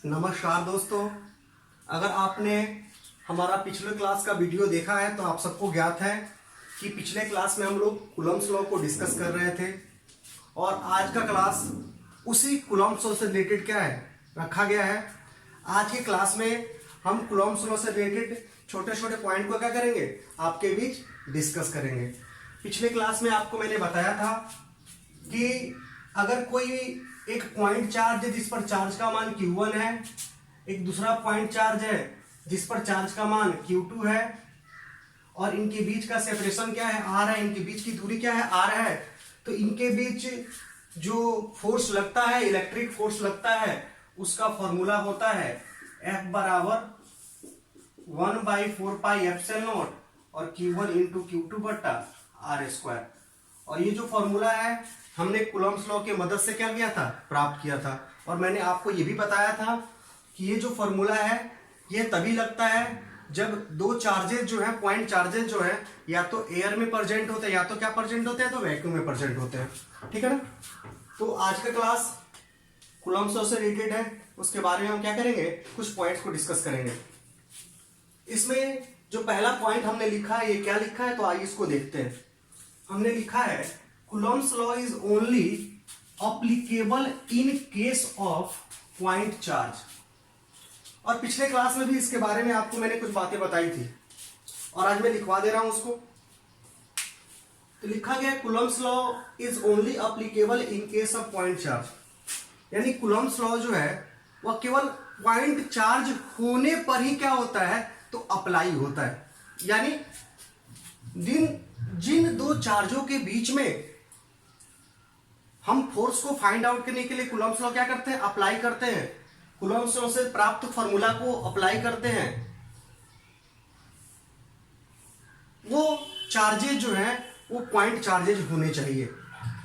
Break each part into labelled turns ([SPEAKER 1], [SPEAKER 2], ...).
[SPEAKER 1] नमस्कार दोस्तों, अगर आपने हमारा पिछले क्लास का वीडियो देखा है तो आप सबको ज्ञात है कि पिछले क्लास में हम लोग कूलम्ब्स लॉ को डिस्कस कर रहे थे और आज का क्लास उसी कूलम्ब्स लॉ से रिलेटेड क्या है रखा गया है। आज के क्लास में हम कूलम्ब्स लॉ से रिलेटेड छोटे छोटे पॉइंट को क्या करेंगे, आपके बीच डिस्कस करेंगे। पिछले क्लास में आपको मैंने बताया था कि अगर कोई एक पॉइंट चार्ज है जिस पर चार्ज का मान Q1 है, एक दूसरा पॉइंट चार्ज है जिस पर चार्ज का मान Q2 है और इनके बीच का सेपरेशन क्या है, R है, इनके बीच की दूरी क्या है, R है, तो इनके बीच जो फोर्स लगता है, इलेक्ट्रिक फोर्स लगता है, उसका फॉर्मूला होता है F बराबर 1/4πε0 और Q1 इंटू Q2 बट्टा R²। और ये जो फॉर्मूला है हमने कूलम्ब्स लॉ के मदद से क्या किया था, प्राप्त किया था। और मैंने आपको ये भी बताया था कि ये जो फॉर्मूला है ये तभी लगता है जब दो चार्जेस जो है, पॉइंट चार्जेस जो है, या तो एयर में प्रेजेंट होते हैं या तो क्या प्रेजेंट होते हैं, तो वैक्यूम में प्रेजेंट होते हैं। ठीक है ना। तो आज का क्लास कूलम्ब्स लॉ से रिलेटेड है, उसके बारे में हम क्या करेंगे, कुछ पॉइंट्स को डिस्कस करेंगे। इसमें जो पहला पॉइंट हमने लिखा है, ये क्या लिखा है, तो आइए इसको देखते हैं। हमने लिखा है Coulomb's law is only applicable in case of point charge. और पिछले क्लास में भी इसके बारे में आपको मैंने कुछ बातें बताई थी और आज मैं लिखवा दे रहा हूं उसको। तो लिखा गया Coulomb's law is only applicable in case of point charge. यानी कूलम्ब्स लॉ जो है वह केवल पॉइंट चार्ज होने पर ही क्या होता है, तो अप्लाई होता है। यानी जिन दो चार्जों के बीच में हम फोर्स को फाइंड आउट करने के लिए कूलम्ब्स लॉ क्या करते हैं, अप्लाई करते हैं। कूलम्ब्स लॉ से प्राप्त फॉर्मूला को अप्लाई करते हैं। वो चार्जेज जो है वो पॉइंट चार्जेज होने चाहिए।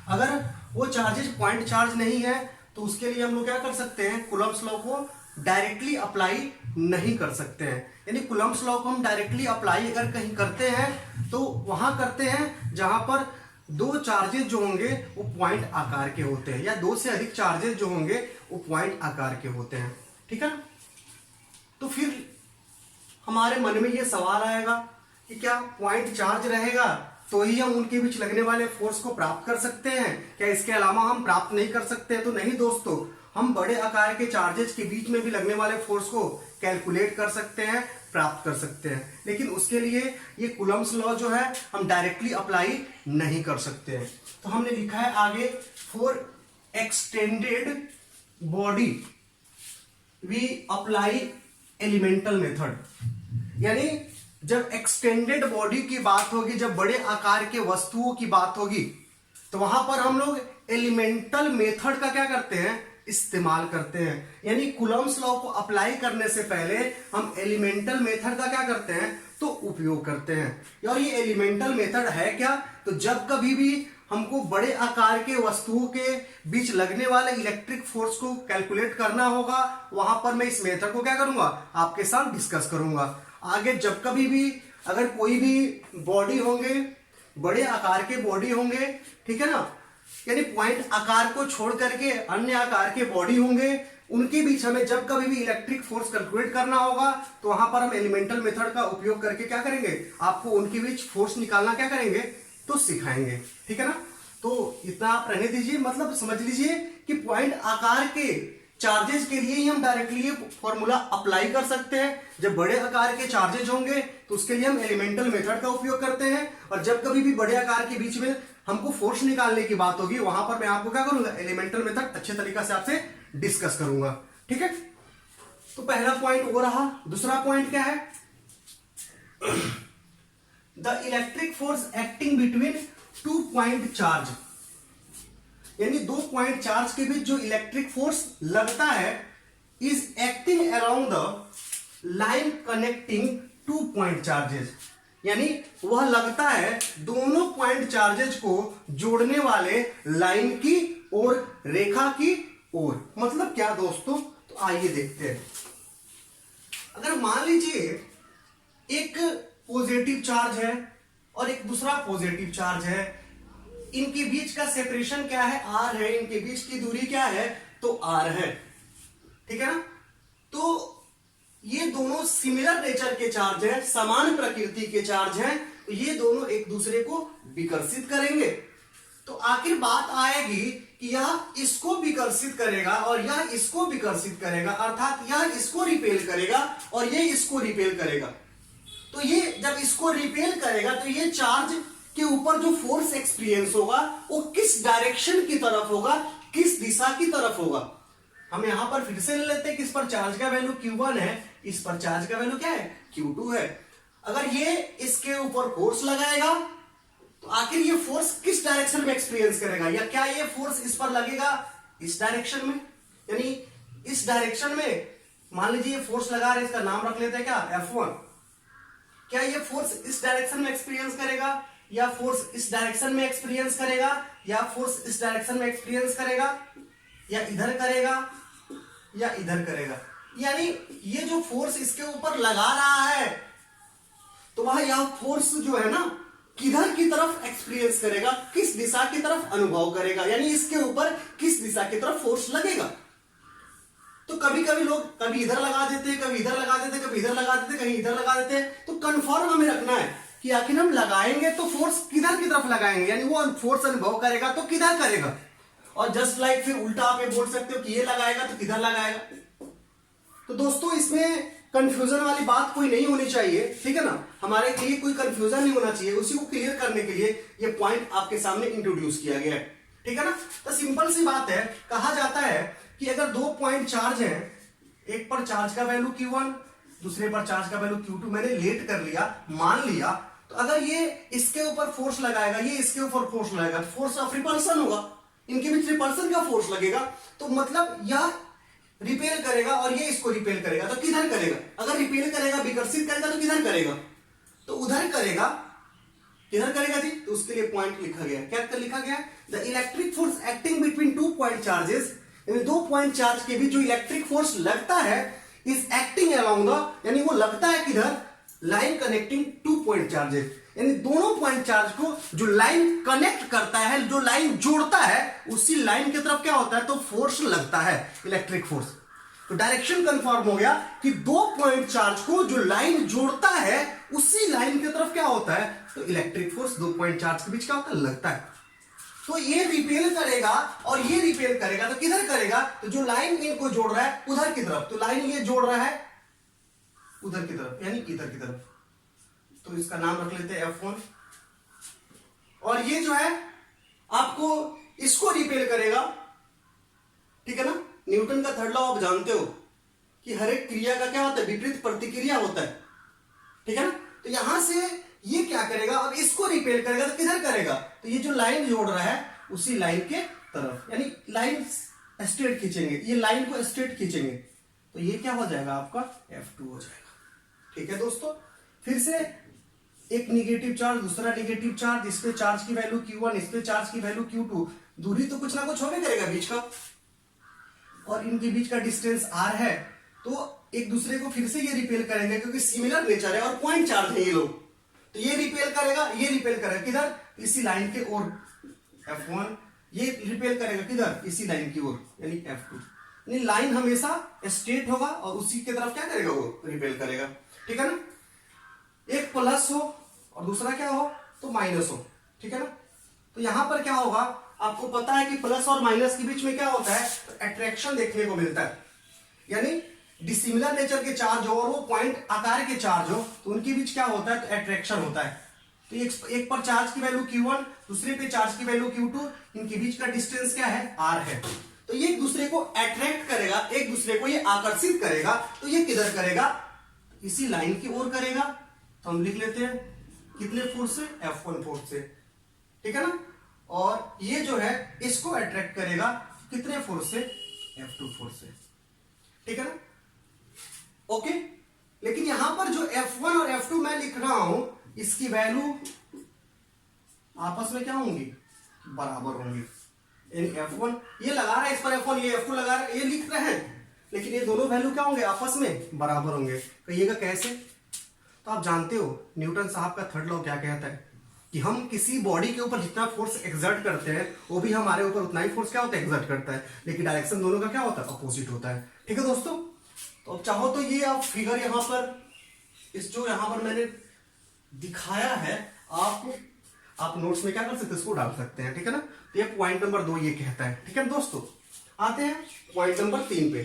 [SPEAKER 1] अगर वो चार्जेज पॉइंट चार्ज नहीं है तो उसके लिए हम लोग क्या कर सकते हैं, कूलम्ब्स लॉ को डायरेक्टली अप्लाई नहीं कर सकते हैं। यानी कूलम्ब्स लॉ को हम डायरेक्टली अप्लाई अगर कहीं करते हैं तो वहां करते हैं जहां पर दो चार्जेस जो होंगे वो पॉइंट आकार के होते हैं, या दो से अधिक चार्जेस जो होंगे वो पॉइंट आकार के होते हैं। ठीक है। तो फिर हमारे मन में ये सवाल आएगा कि क्या पॉइंट चार्ज रहेगा तो ही हम उनके बीच लगने वाले फोर्स को प्राप्त कर सकते हैं, क्या इसके अलावा हम प्राप्त नहीं कर सकते? तो नहीं दोस्तों, हम बड़े आकार के चार्जेस के बीच में भी लगने वाले फोर्स को कैलकुलेट कर सकते हैं, प्राप्त कर सकते हैं। लेकिन उसके लिए ये कूलम्ब्स लॉ जो है हम डायरेक्टली अप्लाई नहीं कर सकते हैं। तो हमने लिखा है आगे, for extended body we apply elemental method. यानी जब एक्सटेंडेड बॉडी की बात होगी, जब बड़े आकार के वस्तुओं की बात होगी, तो वहां पर हम लोग एलिमेंटल मेथड का क्या करते हैं, इस्तेमाल करते हैं। यानी कूलम्ब्स लॉ को अप्लाई करने से पहले हम एलिमेंटल मेथड का क्या करते हैं, तो उपयोग करते हैं। और ये एलिमेंटल मेथड है क्या, तो जब कभी भी हमको बड़े आकार के वस्तुओं के बीच लगने वाले इलेक्ट्रिक फोर्स को कैलकुलेट करना होगा, वहां पर मैं इस मेथड को क्या करूंगा, आपके साथ डिस्कस करूंगा। आगे जब कभी भी अगर कोई भी बॉडी होंगे, बड़े आकार के बॉडी होंगे, ठीक है ना, यानी पॉइंट आकार को छोड़ करके अन्य आकार के बॉडी होंगे, उनके बीच हमें जब कभी भी इलेक्ट्रिक फोर्स कैलकुलेट करना होगा तो वहां पर हम एलिमेंटल मेथड का उपयोग करके क्या करेंगे, आपको उनके बीच फोर्स निकालना क्या करेंगे, तो सिखाएंगे। ठीक है ना। तो इतना आप रहने दीजिए, मतलब समझ लीजिए कि पॉइंट आकार के चार्जेस के लिए ही हम डायरेक्टली ये फॉर्मूला अप्लाई कर सकते हैं। जब बड़े आकार के चार्जेस होंगे तो उसके लिए हम एलिमेंटल मेथड का उपयोग करते हैं, और जब कभी भी बड़े आकार के बीच में हमको फोर्स निकालने की बात होगी वहां पर मैं आपको क्या करूंगा, एलिमेंटल मेथड अच्छे तरीके से आपसे डिस्कस करूंगा। ठीक है। तो पहला पॉइंट वो रहा। दूसरा पॉइंट क्या है, the electric force acting between two point charge. यानी दो पॉइंट चार्ज के बीच जो इलेक्ट्रिक फोर्स लगता है, is acting around the line connecting two point charges. यानी वह लगता है दोनों पॉइंट चार्जेस को जोड़ने वाले लाइन की ओर, रेखा की ओर। मतलब क्या दोस्तों, तो आइए देखते हैं। अगर मान लीजिए एक पॉजिटिव चार्ज है और एक दूसरा पॉजिटिव चार्ज है, इनके बीच का सेपरेशन क्या है, आर है, इनके बीच की दूरी क्या है, तो आर है। ठीक है ना। तो ये दोनों सिमिलर नेचर के चार्ज हैं, समान प्रकृति के चार्ज हैं, तो ये दोनों एक दूसरे को विकर्षित करेंगे। तो आखिर बात आएगी कि यह इसको विकर्षित करेगा और यह इसको विकर्षित करेगा, अर्थात यह इसको रिपेल करेगा और ये इसको रिपेल करेगा। तो ये जब इसको रिपेल करेगा तो ये चार्ज के ऊपर जो फोर्स एक्सपीरियंस होगा वो किस डायरेक्शन की तरफ होगा, किस दिशा की तरफ होगा। हम यहां पर फिर से ले लेते हैं कि इस पर चार्ज का वैल्यू Q1 है, इस पर चार्ज का वैल्यू क्या है, Q2 है। अगर ये इसके ऊपर फोर्स लगाएगा तो आखिर ये फोर्स किस डायरेक्शन में एक्सपीरियंस करेगा, या क्या ये फोर्स इस पर लगेगा इस डायरेक्शन में, यानी इस डायरेक्शन में। मान लीजिए ये फोर्स लगा रहे, इसका नाम रख लेते हैं क्या, F1। क्या ये फोर्स इस डायरेक्शन में एक्सपीरियंस करेगा, या फोर्स इस डायरेक्शन में एक्सपीरियंस करेगा, या फोर्स इस डायरेक्शन में एक्सपीरियंस करेगा, या इधर करेगा, या इधर करेगा। यानी ये जो फोर्स इसके ऊपर लगा रहा है तो वह यह फोर्स जो है ना किधर की तरफ एक्सपीरियंस करेगा, किस दिशा की तरफ अनुभव करेगा, यानी इसके ऊपर किस दिशा की तरफ फोर्स लगेगा। तो कभी कभी लोग कभी इधर लगा देते हैं, कभी इधर लगा देते हैं, कभी इधर लगा देते हैं, कहीं इधर लगा देते हैं। तो कंफर्म हमें रखना है कि आखिर हम लगाएंगे तो फोर्स किधर की तरफ लगाएंगे, यानी वो फोर्स अनुभव करेगा तो किधर करेगा। और जस्ट लाइक फिर उल्टा आप ये बोल सकते हो कि ये लगाएगा तो किधर लगाएगा। तो दोस्तों इसमें कंफ्यूजन वाली बात कोई नहीं होनी चाहिए, ठीक है ना, हमारे लिए कोई कंफ्यूजन नहीं होना चाहिए। उसी को क्लियर करने के लिए ये पॉइंट आपके सामने इंट्रोड्यूस किया गया है, ठीक है ना। तो सिंपल सी बात है, कहा जाता है कि अगर दो पॉइंट चार्ज हैं, एक पर चार्ज का वैल्यू Q1, दूसरे पर चार्ज का वैल्यू Q2, मैंने लेट कर लिया, मान लिया, तो अगर ये इसके ऊपर फोर्स लगाएगा, ये इसके ऊपर फोर्स लगाएगा, तो फोर्स ऑफ रिपल्सन होगा, इनके बीच रिपल्सन का फोर्स लगेगा। तो मतलब यह रिपेल करेगा और ये इसको रिपेल करेगा, तो किधर करेगा, अगर रिपेल करेगा विकर्षित करेगा तो किधर करेगा, तो उधर करेगा। किधर करेगा जी, तो उसके लिए पॉइंट लिखा गया, क्या लिखा गया, the electric force acting between two point charges, यानी दो पॉइंट चार्ज के बीच जो इलेक्ट्रिक फोर्स लगता है इज एक्टिंग अलोंग द, यानी वो लगता है किधर, line connecting two point charges, यानी दोनों पॉइंट चार्ज को जो लाइन कनेक्ट करता है, जो लाइन जोड़ता है, उसी लाइन की तरफ क्या होता है, तो फोर्स लगता है, इलेक्ट्रिक फोर्स। तो डायरेक्शन कंफर्म हो गया कि दो पॉइंट चार्ज को जो लाइन जोड़ता है उसी लाइन की तरफ क्या होता है, तो इलेक्ट्रिक फोर्स दो पॉइंट चार्ज के बीच क्या होता है, लगता है। तो ये रिपेल करेगा और ये रिपेल करेगा, तो किधर करेगा, तो जो लाइन इनको जोड़ रहा है उधर की तरफ, तो लाइन ये जोड़ रहा है उधर की तरफ, यानी इधर की तरफ। तो इसका नाम रख लेते हैं F1। और ये जो है आपको इसको रिपेल करेगा, ठीक है ना। न्यूटन का थर्ड लॉ आप जानते हो कि हर एक क्रिया का क्या होता है, विपरीत प्रतिक्रिया होता है, ठीक है ना। तो यहां से ये क्या करेगा, अब इसको रिपेल करेगा तो किधर करेगा, तो ये जो लाइन जोड़ रहा है उसी लाइन के तरफ, यानी लाइन स्ट्रेट खींचेंगे, ये लाइन को स्ट्रेट खींचेंगे, तो ये क्या हो जाएगा, आपका F2 हो जाएगा, ठीक है दोस्तों। फिर से एक निगेटिव चार्ज, दूसरा निगेटिव चार्ज, इस पे चार्ज की वैल्यू Q1, इस पे चार्ज की वैल्यू Q2, दूरी तो कुछ ना कुछ होने करेगा बीच का, और इनके बीच का डिस्टेंस R है, तो एक दूसरे को फिर से ये रिपेल करेंगे क्योंकि सिमिलर नेचर है और पॉइंट चार्ज है ये लोग। तो ये रिपेल करेगा, ये रिपेल करेगा किधर, इसी लाइन के ओर F1, ये रिपेल करेगा किधर, इसी लाइन की ओर, यानी F2। यानी लाइन हमेशा स्ट्रेट होगा और उसी की तरफ क्या करेगा, वो रिपेल करेगा, ठीक है ना। एक प्लस हो और दूसरा क्या हो, तो माइनस हो, ठीक है ना। तो यहां पर क्या होगा, आपको पता है कि प्लस और माइनस के बीच में क्या होता है, तो अट्रैक्शन देखने को मिलता है, यानी डिसिमिलर नेचर के चार्ज हो और वो पॉइंट आकार के चार्ज हो तो उनके बीच क्या होता है, तो अट्रैक्शन होता है। तो एक पर चार्ज की वैल्यू Q1, दूसरे पे चार्ज की वैल्यू Q2, इनके बीच का डिस्टेंस क्या है, R है। तो ये एक दूसरे को अट्रैक्ट करेगा, एक दूसरे को ये आकर्षित करेगा, तो ये किधर करेगा, इसी लाइन की ओर करेगा। तो हम लिख लेते हैं कितने फोर्स से, F1 फोर्स से, ठीक है ना। और ये जो है इसको अट्रैक्ट करेगा कितने फोर्स से, F2 फोर्स से, ठीक है ना। ओके, लेकिन यहां पर जो F1 और F2 मैं लिख रहा हूं, इसकी वैल्यू आपस में क्या होंगी, बराबर होंगी। F1 ये लगा रहा है इस पर F1, ये F2 लगा रहा है, ये लिख रहे हैं, लेकिन ये दोनों वैल्यू क्या होंगे, आपस में बराबर होंगे। कहिएगा कैसे, तो आप जानते हो न्यूटन साहब का थर्ड लॉ क्या कहता है कि हम किसी बॉडी के ऊपर जितना फोर्स एक्सर्ट करते हैं वो भी हमारे ऊपर उतना ही फोर्स क्या होता है, एक्सर्ट करता है, लेकिन डायरेक्शन दोनों का क्या होता है, अपोजिट होता है, ठीक है दोस्तों। तो अब चाहो तो ये आप फिगर यहां पर इस जो यहां पर मैंने दिखाया है आप नोट्स में क्या कर सकते हैं, इसको डाल सकते हैं, ठीक है ना। तो ये पॉइंट नंबर 2 ये कहता है, ठीक है ना दोस्तों। आते हैं पॉइंट नंबर 3 पे।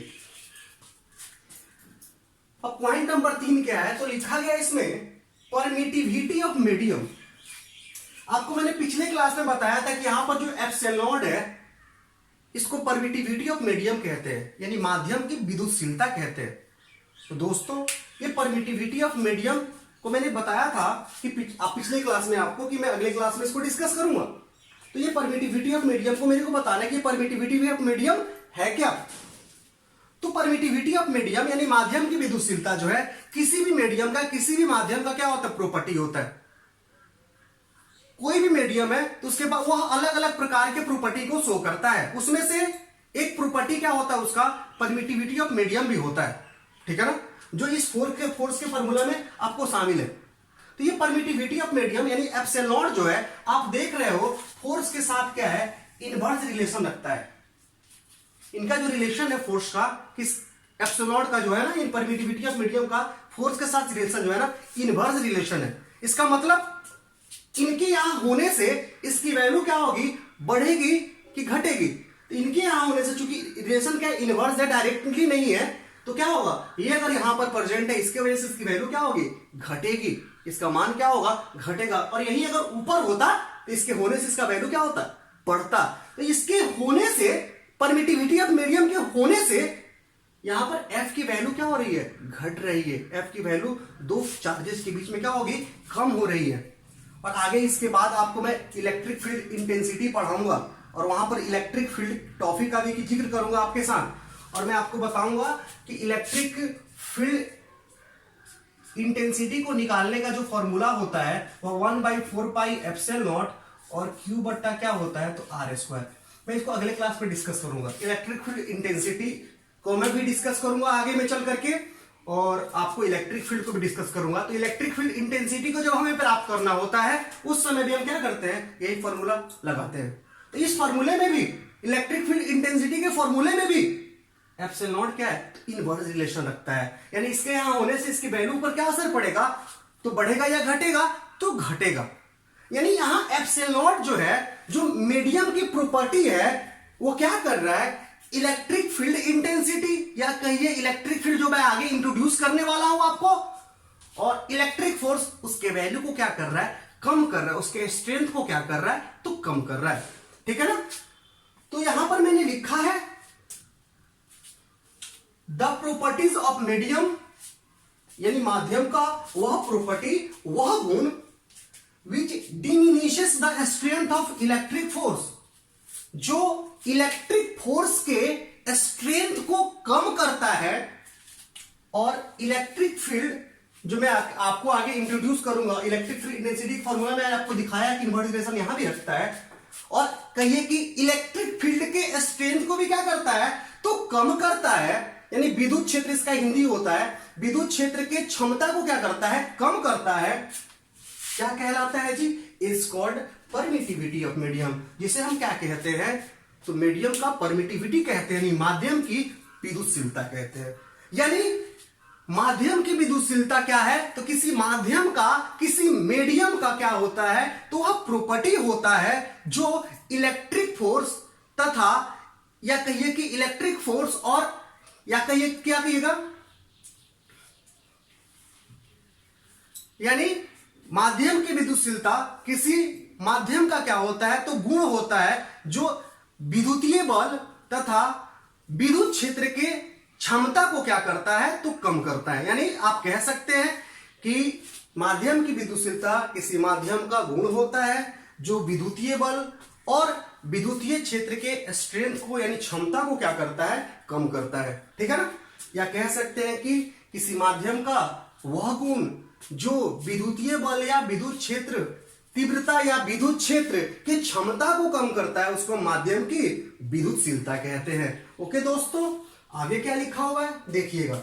[SPEAKER 1] अब पॉइंट नंबर 3 क्या है, तो लिखा गया इसमें परमिटिविटी ऑफ मीडियम। आपको मैंने पिछले क्लास में बताया था कि यहां पर जो एप्सिलॉन है इसको परमिटिविटी ऑफ मीडियम कहते हैं, यानी माध्यम की विद्युतशीलता कहते हैं। तो दोस्तों ये परमिटिविटी ऑफ मीडियम को मैंने बताया था कि पिछले क्लास में आपको कि मैं अगले क्लास में इसको डिस्कस करूंगा। तो ये परमिटिविटी ऑफ मीडियम को मेरे को बताना है कि परमिटिविटी ऑफ मीडियम है क्या। तो परमिटिविटी ऑफ मीडियम यानी माध्यम की विद्युतशीलता जो है किसी भी मीडियम का, किसी भी माध्यम का क्या होता है, प्रॉपर्टी होता है। कोई भी मीडियम है तो उसके बाद वह अलग अलग प्रकार के प्रॉपर्टी को शो करता है। उसमें से एक प्रॉपर्टी क्या होता है, उसका परमिटिविटी ऑफ मीडियम भी होता है, ठीक है ना, जो इस फोर्स के फॉर्मूला में आपको शामिल है। तो ये परमिटिविटी ऑफ मीडियम यानी एप्सिलॉन जो है आप देख रहे हो फोर्स के साथ क्या है, इनवर्स रिलेशन रखता है। इनका जो रिलेशन है फोर्स का, किस एप्सिलॉन का जो है ना, इन परमिटिविटी ऑफ मीडियम का फोर्स के साथ रिलेशन जो है ना, इनवर्स रिलेशन है। इसका मतलब इनके यहां होने से इसकी वैल्यू क्या होगी, बढ़ेगी कि घटेगी। तो इनके यहां होने से चूंकि रिलेशन क्या इनवर्स है, डायरेक्टली नहीं है, तो क्या होगा, ये अगर यहां पर प्रेजेंट है इसके वजह से इसकी वैल्यू क्या होगी, घटेगी। इसका मान क्या होगा, घटेगा। और यही अगर ऊपर होता तो इसके होने से इसका वैल्यू क्या होता, बढ़ता। तो इसके होने से परमिटिविटी ऑफ मीडियम के होने से यहां पर एफ की वैल्यू क्या हो रही है, घट रही है। एफ की वैल्यू दो चार्जेस के बीच में क्या होगी, कम हो रही है। और आगे इसके बाद आपको मैं इलेक्ट्रिक फील्ड इंटेंसिटी पढ़ाऊंगा और वहां पर इलेक्ट्रिक फील्ड टॉपिक का भी जिक्र करूंगा आपके साथ। और मैं आपको बताऊंगा कि इलेक्ट्रिक फील्ड इंटेंसिटी को निकालने का जो फॉर्मूला होता है वह 1/4 पाई एप्सिलॉन नॉट और क्यू बट्टा क्या होता है, तो आर स्क्वायर। मैं इसको अगले क्लास में डिस्कस करूंगा। इलेक्ट्रिक फील्ड इंटेंसिटी को मैं भी डिस्कस करूंगा आगे में चल करके, और आपको इलेक्ट्रिक फील्ड को भी डिस्कस करूंगा। तो इलेक्ट्रिक फील्ड इंटेंसिटी को जब हमें प्राप्त करना होता है उस समय भी हम क्या करते हैं, यही फॉर्मूला लगाते हैं। तो इस फॉर्मूले में भी, इलेक्ट्रिक फील्ड इंटेंसिटी के फॉर्मूले में भी एप्सिलॉन नॉट क्या है, तो इनवर्स रिलेशन रखता है। यानी इसके यहां होने से इसकी वैल्यू पर क्या असर पड़ेगा, तो बढ़ेगा या घटेगा, तो घटेगा। यानी यहां एप्सिलॉन नॉट जो है, जो मीडियम की प्रॉपर्टी है, वो क्या कर रहा है, इलेक्ट्रिक फील्ड इंटेंसिटी या कहिए इलेक्ट्रिक फील्ड जो मैं आगे इंट्रोड्यूस करने वाला हूं आपको, और इलेक्ट्रिक फोर्स उसके वैल्यू को क्या कर रहा है, कम कर रहा है। उसके स्ट्रेंथ को क्या कर रहा है, तो कम कर रहा है, ठीक है ना। तो यहां पर मैंने लिखा है द प्रॉपर्टीज ऑफ मीडियम, यानी माध्यम का वह प्रॉपर्टी, वह गुण which diminishes the strength of electric force, जो इलेक्ट्रिक फोर्स के स्ट्रेंथ को कम करता है। और इलेक्ट्रिक फील्ड जो मैं आपको आगे इंट्रोड्यूस करूंगा, इलेक्ट्रिक फील्ड इंटेंसिटी फॉर्मूला में आपको दिखाया कि इनवर्स रिलेशन यहां भी रखता है। और कहिए कि इलेक्ट्रिक फील्ड के स्ट्रेंथ को भी क्या करता है, तो कम करता है। यानी विद्युत क्षेत्र इसका हिंदी होता है, विद्युत क्षेत्र के क्षमता को क्या करता है, कम करता है। क्या कहलाता है जी, is called permittivity of medium, जिसे हम क्या कहते हैं, तो मीडियम का परमिटिविटी कहते हैं, माध्यम की विद्युतशीलता कहते हैं। यानी माध्यम की विद्युतशीलता क्या है, तो किसी माध्यम का, किसी मीडियम का क्या होता है, तो वह प्रॉपर्टी होता है जो इलेक्ट्रिक फोर्स तथा, या कहिए कि इलेक्ट्रिक फोर्स, और या कहिए क्या कहिएगा, यानी माध्यम की विद्युतशीलता किसी माध्यम का क्या होता है, तो गुण होता है जो विद्युतीय बल तथा विद्युत क्षेत्र के क्षमता को क्या करता है, तो कम करता है। यानी आप कह सकते हैं कि माध्यम की विद्युतशीलता किसी माध्यम का गुण होता है जो विद्युतीय बल और विद्युतीय क्षेत्र के स्ट्रेंथ को, यानी क्षमता को क्या करता है, कम करता है, ठीक है ना। या कह सकते हैं कि किसी माध्यम का वह गुण जो विद्युतीय बल या विद्युत क्षेत्र तीव्रता या विद्युत क्षेत्र की क्षमता को कम करता है, उसको माध्यम की विद्युतशीलता कहते हैं। ओके दोस्तों, आगे क्या लिखा हुआ है देखिएगा,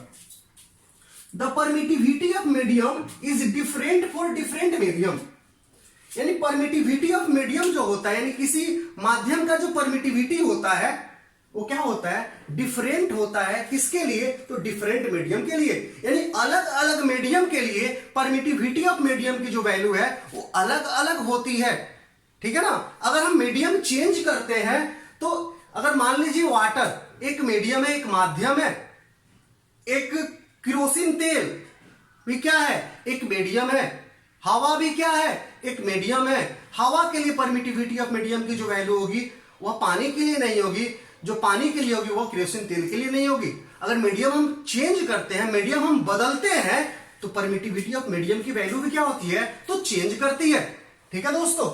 [SPEAKER 1] the permittivity of medium is different for different medium. यानी परमिटिविटी ऑफ मीडियम जो होता है, यानी किसी माध्यम का जो परमिटिविटी होता है वो क्या होता है, डिफरेंट होता है। किसके लिए, तो डिफरेंट मीडियम के लिए, यानी अलग अलग मीडियम के लिए परमिटिविटी ऑफ मीडियम की जो वैल्यू है वो अलग अलग होती है, ठीक है ना। अगर हम मीडियम चेंज करते हैं तो अगर मान लीजिए वाटर एक मीडियम है, एक माध्यम है, एक केरोसिन तेल भी क्या है, एक मीडियम है, हवा भी क्या है, एक मीडियम है। हवा के लिए परमिटिविटी ऑफ मीडियम की जो वैल्यू होगी वह पानी के लिए नहीं होगी, जो पानी के लिए होगी वो केरोसिन तेल के लिए नहीं होगी। अगर मीडियम हम चेंज करते हैं, मीडियम हम बदलते हैं, तो परमिटिविटी ऑफ मीडियम की वैल्यू भी क्या होती है, तो चेंज करती है, ठीक है दोस्तों।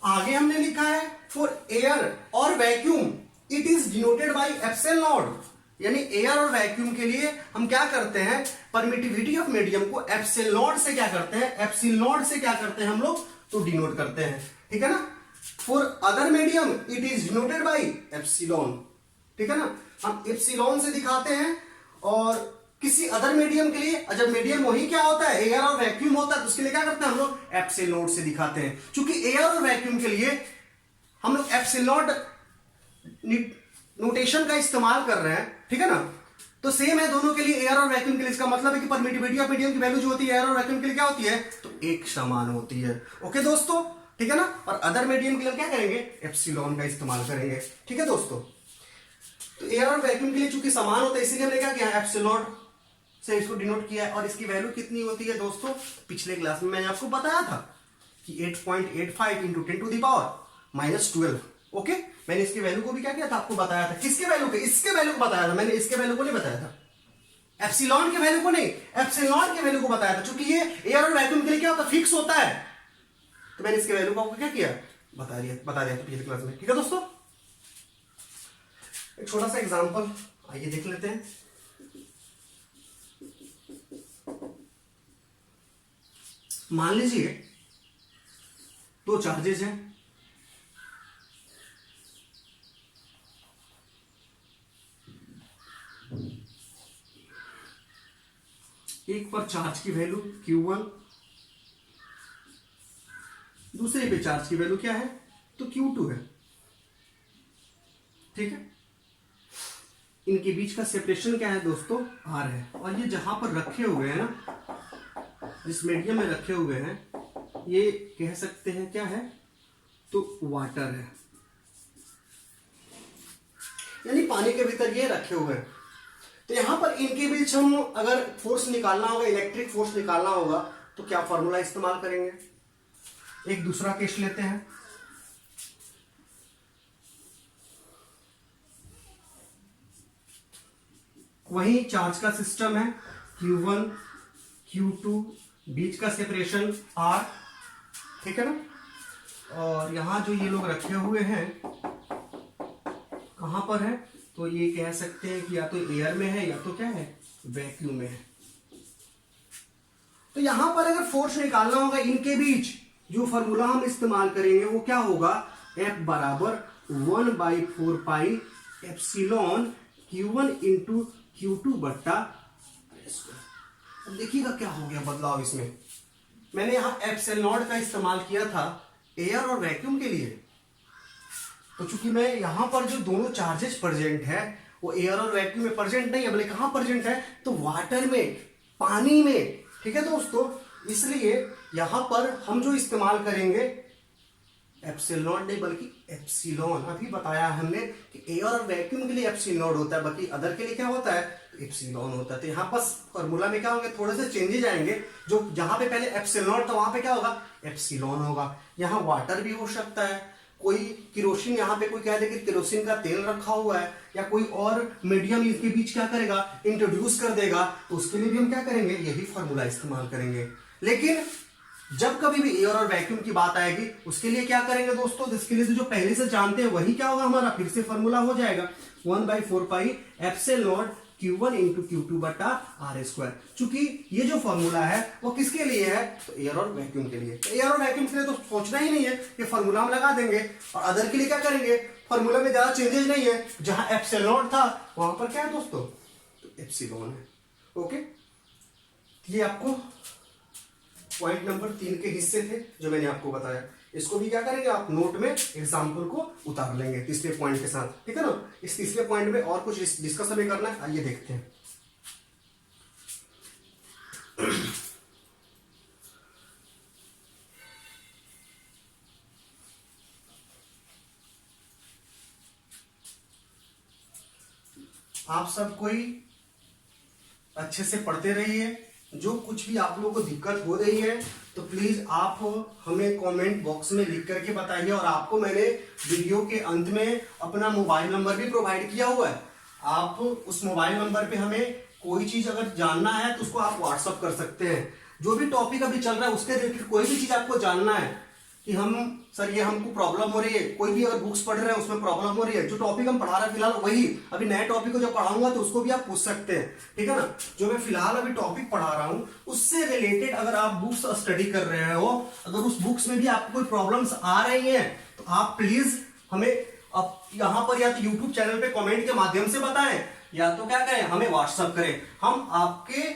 [SPEAKER 1] आगे हमने लिखा है फॉर एयर और vacuum it is denoted by epsilon not, यानी एयर और वैक्यूम के लिए हम क्या करते हैं, परमिटिविटी ऑफ मीडियम को एप्सिलॉन से क्या करते हैं, एप्सिलॉन से क्या करते हैं हम लोग, तो डिनोट करते हैं, ठीक है ना। For other medium it is denoted by epsilon, ठीक है ना, हम एप्सिलॉन से दिखाते हैं। और किसी अदर मीडियम के लिए, जब मीडियम वही क्या होता है, एयर और वैक्यूम होता है, तो उसके लिए क्या करते हैं हम लोग, एप्सिलॉन से दिखाते हैं। क्योंकि एयर और वैक्यूम के लिए हम लोग एप्सिलॉन नोटेशन का इस्तेमाल कर रहे हैं, ठीक है ना। तो सेम है दोनों के लिए, एयर और वैक्यूम के लिए। इसका मतलब है कि परमिटिविटी ऑफ मीडियम की वैल्यू जो होती है एयर और वैक्यूम के लिए क्या होती है, तो एक समान होती है। ओके दोस्तों, ठीक है ना। और अदर मीडियम के लिए क्या करेंगे, एप्सिलॉन का इस्तेमाल करेंगे, ठीक है दोस्तों। तो एयर और वैक्यूम के लिए चूंकि समान होता है, इसीलिए हमने क्या किया, एप्सिलॉन से इसको डिनोट किया है। और इसकी वैल्यू कितनी होती है दोस्तों, पिछले क्लास में मैंने आपको बताया था कि 8.85 into 10 to the power -12। Okay, मैंने इसके वैल्यू को भी क्या किया था, आपको बताया था। किसके वैल्यू के, इसके वैल्यू को बताया था मैंने, इसके वैल्यू को नहीं बताया था, एप्सिलॉन के वैल्यू को नहीं, एप्सिलॉन के वैल्यू को बताया था। क्योंकि ये एयर और वैक्यूम के लिए क्या होता है, फिक्स होता है, तो मैंने इसके वैल्यू को आपको क्या किया, बता दिया था पिछले क्लास में, ठीक है दोस्तों। एक छोटा सा एग्जांपल आइए देख लेते हैं। मान लीजिए दो चार्जेज हैं, एक पर चार्ज की वैल्यू Q1, दूसरे पे चार्ज की वैल्यू क्या है, तो Q2 है, ठीक है। इनके बीच का सेपरेशन क्या है दोस्तों, R है। और ये जहां पर रखे हुए हैं ना, जिस मीडियम में रखे हुए हैं, ये कह सकते हैं क्या है, तो वाटर है, यानी पानी के भीतर ये रखे हुए हैं। तो यहां पर इनके बीच हम अगर फोर्स निकालना होगा, इलेक्ट्रिक फोर्स निकालना होगा, तो क्या फॉर्मूला इस्तेमाल करेंगे। एक दूसरा केस लेते हैं, वही चार्ज का सिस्टम है, Q1 Q2, बीच का सेपरेशन R, ठीक है ना। और यहां जो ये लोग रखे हुए हैं कहां पर है, तो ये कह सकते हैं कि या तो एयर में है या तो क्या है, वैक्यूम में है। तो यहां पर अगर फोर्स निकालना होगा इनके बीच, जो फॉर्मूला हम इस्तेमाल करेंगे वो क्या होगा, F बराबर 1/4 pi epsilon Q1 into Q2 बट्टा। अब देखिएगा क्या हो गया बदलाव इसमें, मैंने यहां एप्सिलॉन का इस्तेमाल किया था एयर और वैक्यूम के लिए। तो चूंकि मैं यहां पर जो दोनों चार्जेस प्रेजेंट है वो एयर और वैक्यूम में प्रेजेंट नहीं है, बल्कि कहां प्रेजेंट है, तो वाटर में, पानी में, ठीक है दोस्तों। इसलिए यहां पर हम जो इस्तेमाल करेंगे एप्सिलॉन नहीं बल्कि एप्सिलॉन। अभी बताया हमने कि एयर और वैक्यूम के लिए एप्सिलॉन होता है, बाकी अदर के लिए क्या होता है, एप्सिलॉन होता है। तो यहाँ पर फॉर्मूला में क्या होंगे, थोड़े से चेंजेस आएंगे। जो जहां पे पहले एप्सिलॉन था वहां पे क्या होगा, एप्सिलॉन होगा। यहाँ वाटर भी हो सकता है, कोई केरोसिन, यहाँ पे कोई कह दे कि केरोसिन का तेल रखा हुआ है, या कोई और मीडियम इसके बीच क्या करेगा, इंट्रोड्यूस कर देगा, तो उसके लिए भी हम क्या करेंगे, यही फॉर्मूला इस्तेमाल करेंगे। लेकिन जब कभी भी एयर और वैक्यूम की बात आएगी उसके लिए क्या करेंगे दोस्तों, इसके लिए तो जो पहले से जानते हैं वही क्या होगा हमारा, फिर से फॉर्मूला हो जाएगा 1/4 pi epsilon Q1 into Q2 बटा R²। चूंकि ये जो फॉर्मूला है वो किसके लिए है, तो एयर और वैक्यूम के लिए। एयर और वैक्यूम के लिए तो सोचना ही नहीं है, ये फॉर्मूला हम लगा देंगे। और अदर के लिए क्या करेंगे, फॉर्मूला में ज्यादा चेंजेस नहीं है, जहां एप्सिलॉन था वहां पर क्या है दोस्तों, तो एप्सिलॉन है। ओके, ये आपको पॉइंट नंबर 3 के हिस्से थे जो मैंने आपको बताया। इसको भी क्या करेंगे आप नोट में एग्जाम्पल को उतार लेंगे तीसरे पॉइंट के साथ, ठीक है ना। इस तीसरे पॉइंट में और कुछ डिस्कस हमें करना है, आइए देखते हैं। आप सब कोई अच्छे से पढ़ते रहिए। जो कुछ भी आप लोगों को दिक्कत हो रही है तो प्लीज आप हमें कमेंट बॉक्स में लिख करके बताइए। और आपको मैंने वीडियो के अंत में अपना मोबाइल नंबर भी प्रोवाइड किया हुआ है। आप उस मोबाइल नंबर पे हमें कोई चीज अगर जानना है तो उसको आप व्हाट्सअप कर सकते हैं। जो भी टॉपिक अभी चल रहा है उसके रिलेटेड कोई भी चीज आपको जानना है कि हम सर ये हमको प्रॉब्लम हो रही है, कोई भी अगर बुक्स पढ़ रहे हैं उसमें प्रॉब्लम हो रही है, जो टॉपिक हम पढ़ा रहे हैं फिलहाल वही, अभी नए टॉपिक को जब पढ़ाऊंगा तो उसको भी आप पूछ सकते हैं, ठीक है ना। जो मैं फिलहाल अभी टॉपिक पढ़ा रहा हूं उससे रिलेटेड अगर आप बुक्स स्टडी कर रहे हो, अगर उस बुक्स में भी आपको कोई प्रॉब्लम्स आ रही है तो आप प्लीज हमें अब यहाँ पर या तो यूट्यूब चैनल पे कमेंट के माध्यम से बताएं या तो क्या करें हमें व्हाट्सअप करें। हम आपके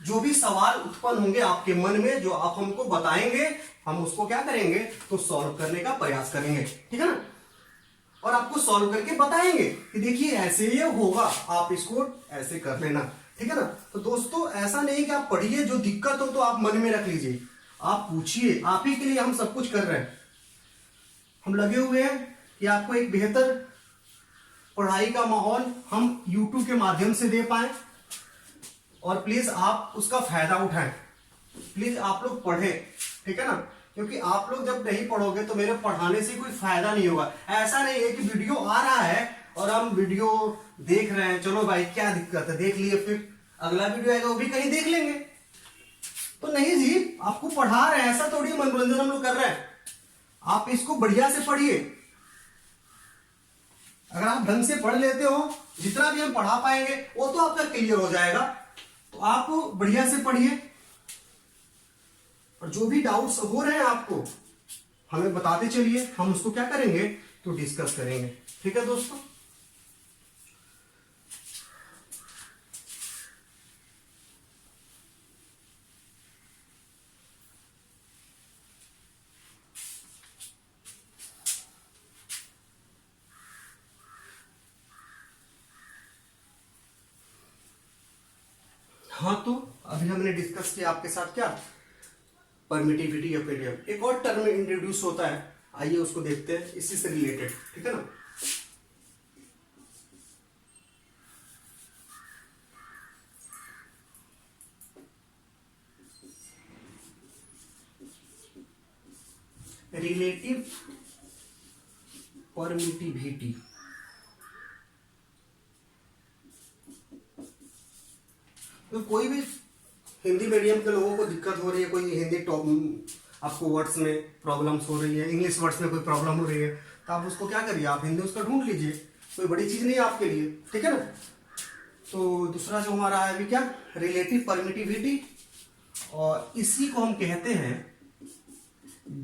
[SPEAKER 1] जो भी सवाल उत्पन्न होंगे आपके मन में जो आप हमको बताएंगे हम उसको क्या करेंगे तो सॉल्व करने का प्रयास करेंगे, ठीक है ना। और आपको सॉल्व करके बताएंगे कि देखिए ऐसे ये होगा, आप इसको ऐसे कर लेना, ठीक है ना। तो दोस्तों ऐसा नहीं कि आप पढ़िए, जो दिक्कत हो तो आप मन में रख लीजिए, आप पूछिए, आप ही के लिए हम सब कुछ कर रहे हैं। हम लगे हुए हैं कि आपको एक बेहतर पढ़ाई का माहौल हम YouTube के माध्यम से दे पाए और प्लीज आप उसका फायदा उठाएं। प्लीज आप लोग पढ़ें, ठीक है ना, क्योंकि आप लोग जब नहीं पढ़ोगे तो मेरे पढ़ाने से कोई फायदा नहीं होगा। ऐसा नहीं है कि वीडियो आ रहा है और हम वीडियो देख रहे हैं, चलो भाई क्या दिक्कत है देख लिए, फिर अगला वीडियो आएगा वो भी कहीं देख लेंगे। तो नहीं जी, आपको पढ़ा रहे हैं, ऐसा थोड़ी मनोरंजन हम लोग कर रहे हैं। आप इसको बढ़िया से पढ़िए। अगर आप ढंग से पढ़ लेते हो, जितना भी हम पढ़ा पाएंगे वो तो आपका क्लियर हो जाएगा। तो आप बढ़िया से पढ़िए और जो भी डाउट्स हो रहे हैं आपको हमें बताते चलिए, हम उसको क्या करेंगे तो डिस्कस करेंगे, ठीक है दोस्तों। हाँ, तो अभी हमने डिस्कस किया आपके साथ क्या परमिटिविटी ऑफ मीडियम। एक और टर्म इंट्रोड्यूस होता है, आइए उसको देखते हैं इसी से रिलेटेड, ठीक है ना। Relative permittivity. तो कोई भी हिंदी मीडियम के लोगों को दिक्कत हो रही है, कोई हिंदी आपको वर्ड्स में प्रॉब्लम्स हो रही है, इंग्लिश वर्ड्स में कोई प्रॉब्लम हो रही है, तो आप उसको क्या करिए, आप हिंदी उसका ढूंढ लीजिए, कोई बड़ी चीज नहीं है आपके लिए, ठीक है ना। तो दूसरा जो हमारा है अभी क्या रिलेटिव परमिटिविटी, और इसी को हम कहते हैं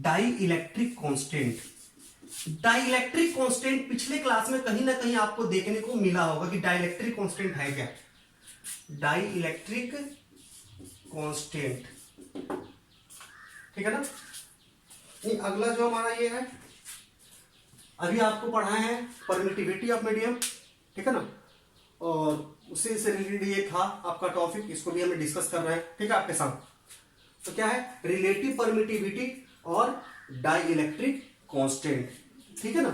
[SPEAKER 1] dielectric constant. Dielectric constant पिछले क्लास में कहीं ना कहीं आपको देखने को मिला होगा कि डाई इलेक्ट्रिक कांस्टेंट है क्या। डाई इलेक्ट्रिक कांस्टेंट, ठीक है ना। ये अगला जो हमारा ये है, अभी आपको पढ़ाए हैं परमिटिविटी ऑफ मीडियम, ठीक है ना, और उससे से रिलेटेड ये था आपका टॉपिक, इसको भी हमें डिस्कस कर रहे हैं, ठीक है आपके साथ। तो क्या है रिलेटिव परमिटिविटी और डाई इलेक्ट्रिक कांस्टेंट, ठीक है ना।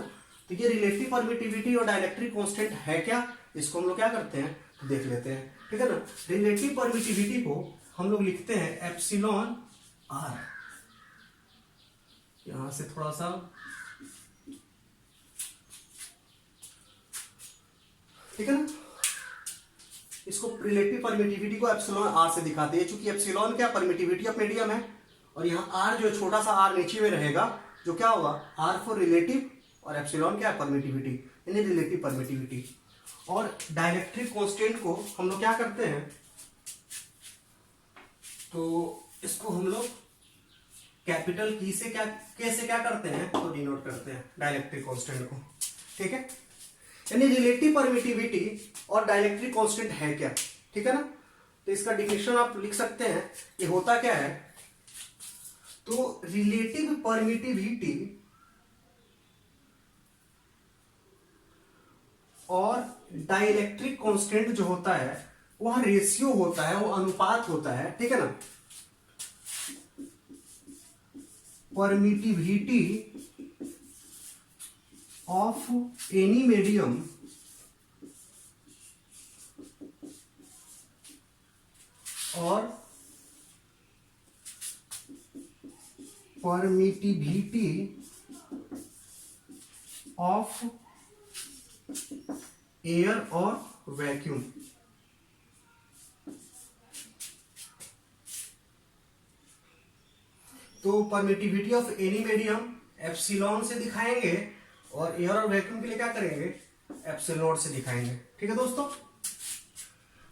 [SPEAKER 1] तो ये रिलेटिव परमिटिविटी और डाई इलेक्ट्रिक कांस्टेंट है क्या, इसको हम लोग क्या करते हैं देख लेते हैं, ठीक है ना। रिलेटिव परमिटिविटी को हम लोग लिखते हैं एप्सिलॉन आर। यहां से थोड़ा सा ठीक है ना, इसको रिलेटिव परमिटिविटी को एप्सिलॉन आर से दिखाते हैं, चूंकि एप्सिलॉन क्या परमिटिविटी ऑफ मीडियम है और यहाँ आर जो छोटा सा आर नीचे में रहेगा, जो क्या होगा आर फॉर रिलेटिव और एप्सिलॉन क्या परमिटिविटी यानी रिलेटिव परमिटिविटी। और डाइलेक्ट्रिक कांस्टेंट को हम लोग क्या करते हैं, तो इसको हम लोग कैपिटल की से क्या कैसे क्या करते हैं तो डिनोट करते हैं डाइलेक्ट्रिक कांस्टेंट को, ठीक है। यानी रिलेटिव परमिटिविटी और डाइलेक्ट्रिक कांस्टेंट है क्या, ठीक है ना। तो इसका डिफिनेशन आप लिख सकते हैं, ये होता क्या है तो रिलेटिव परमिटिविटी और डाइलेक्ट्रिक कांस्टेंट जो होता है वह रेशियो होता है, वो अनुपात होता है, ठीक है ना। परमिटिविटी ऑफ एनी मीडियम और परमिटिविटी ऑफ एयर और वैक्यूम। तो permittivity of any medium epsilon से दिखाएंगे और एयर और वैक्यूम के लिए क्या करेंगे, एप्सिलॉन से दिखाएंगे, ठीक है दोस्तों।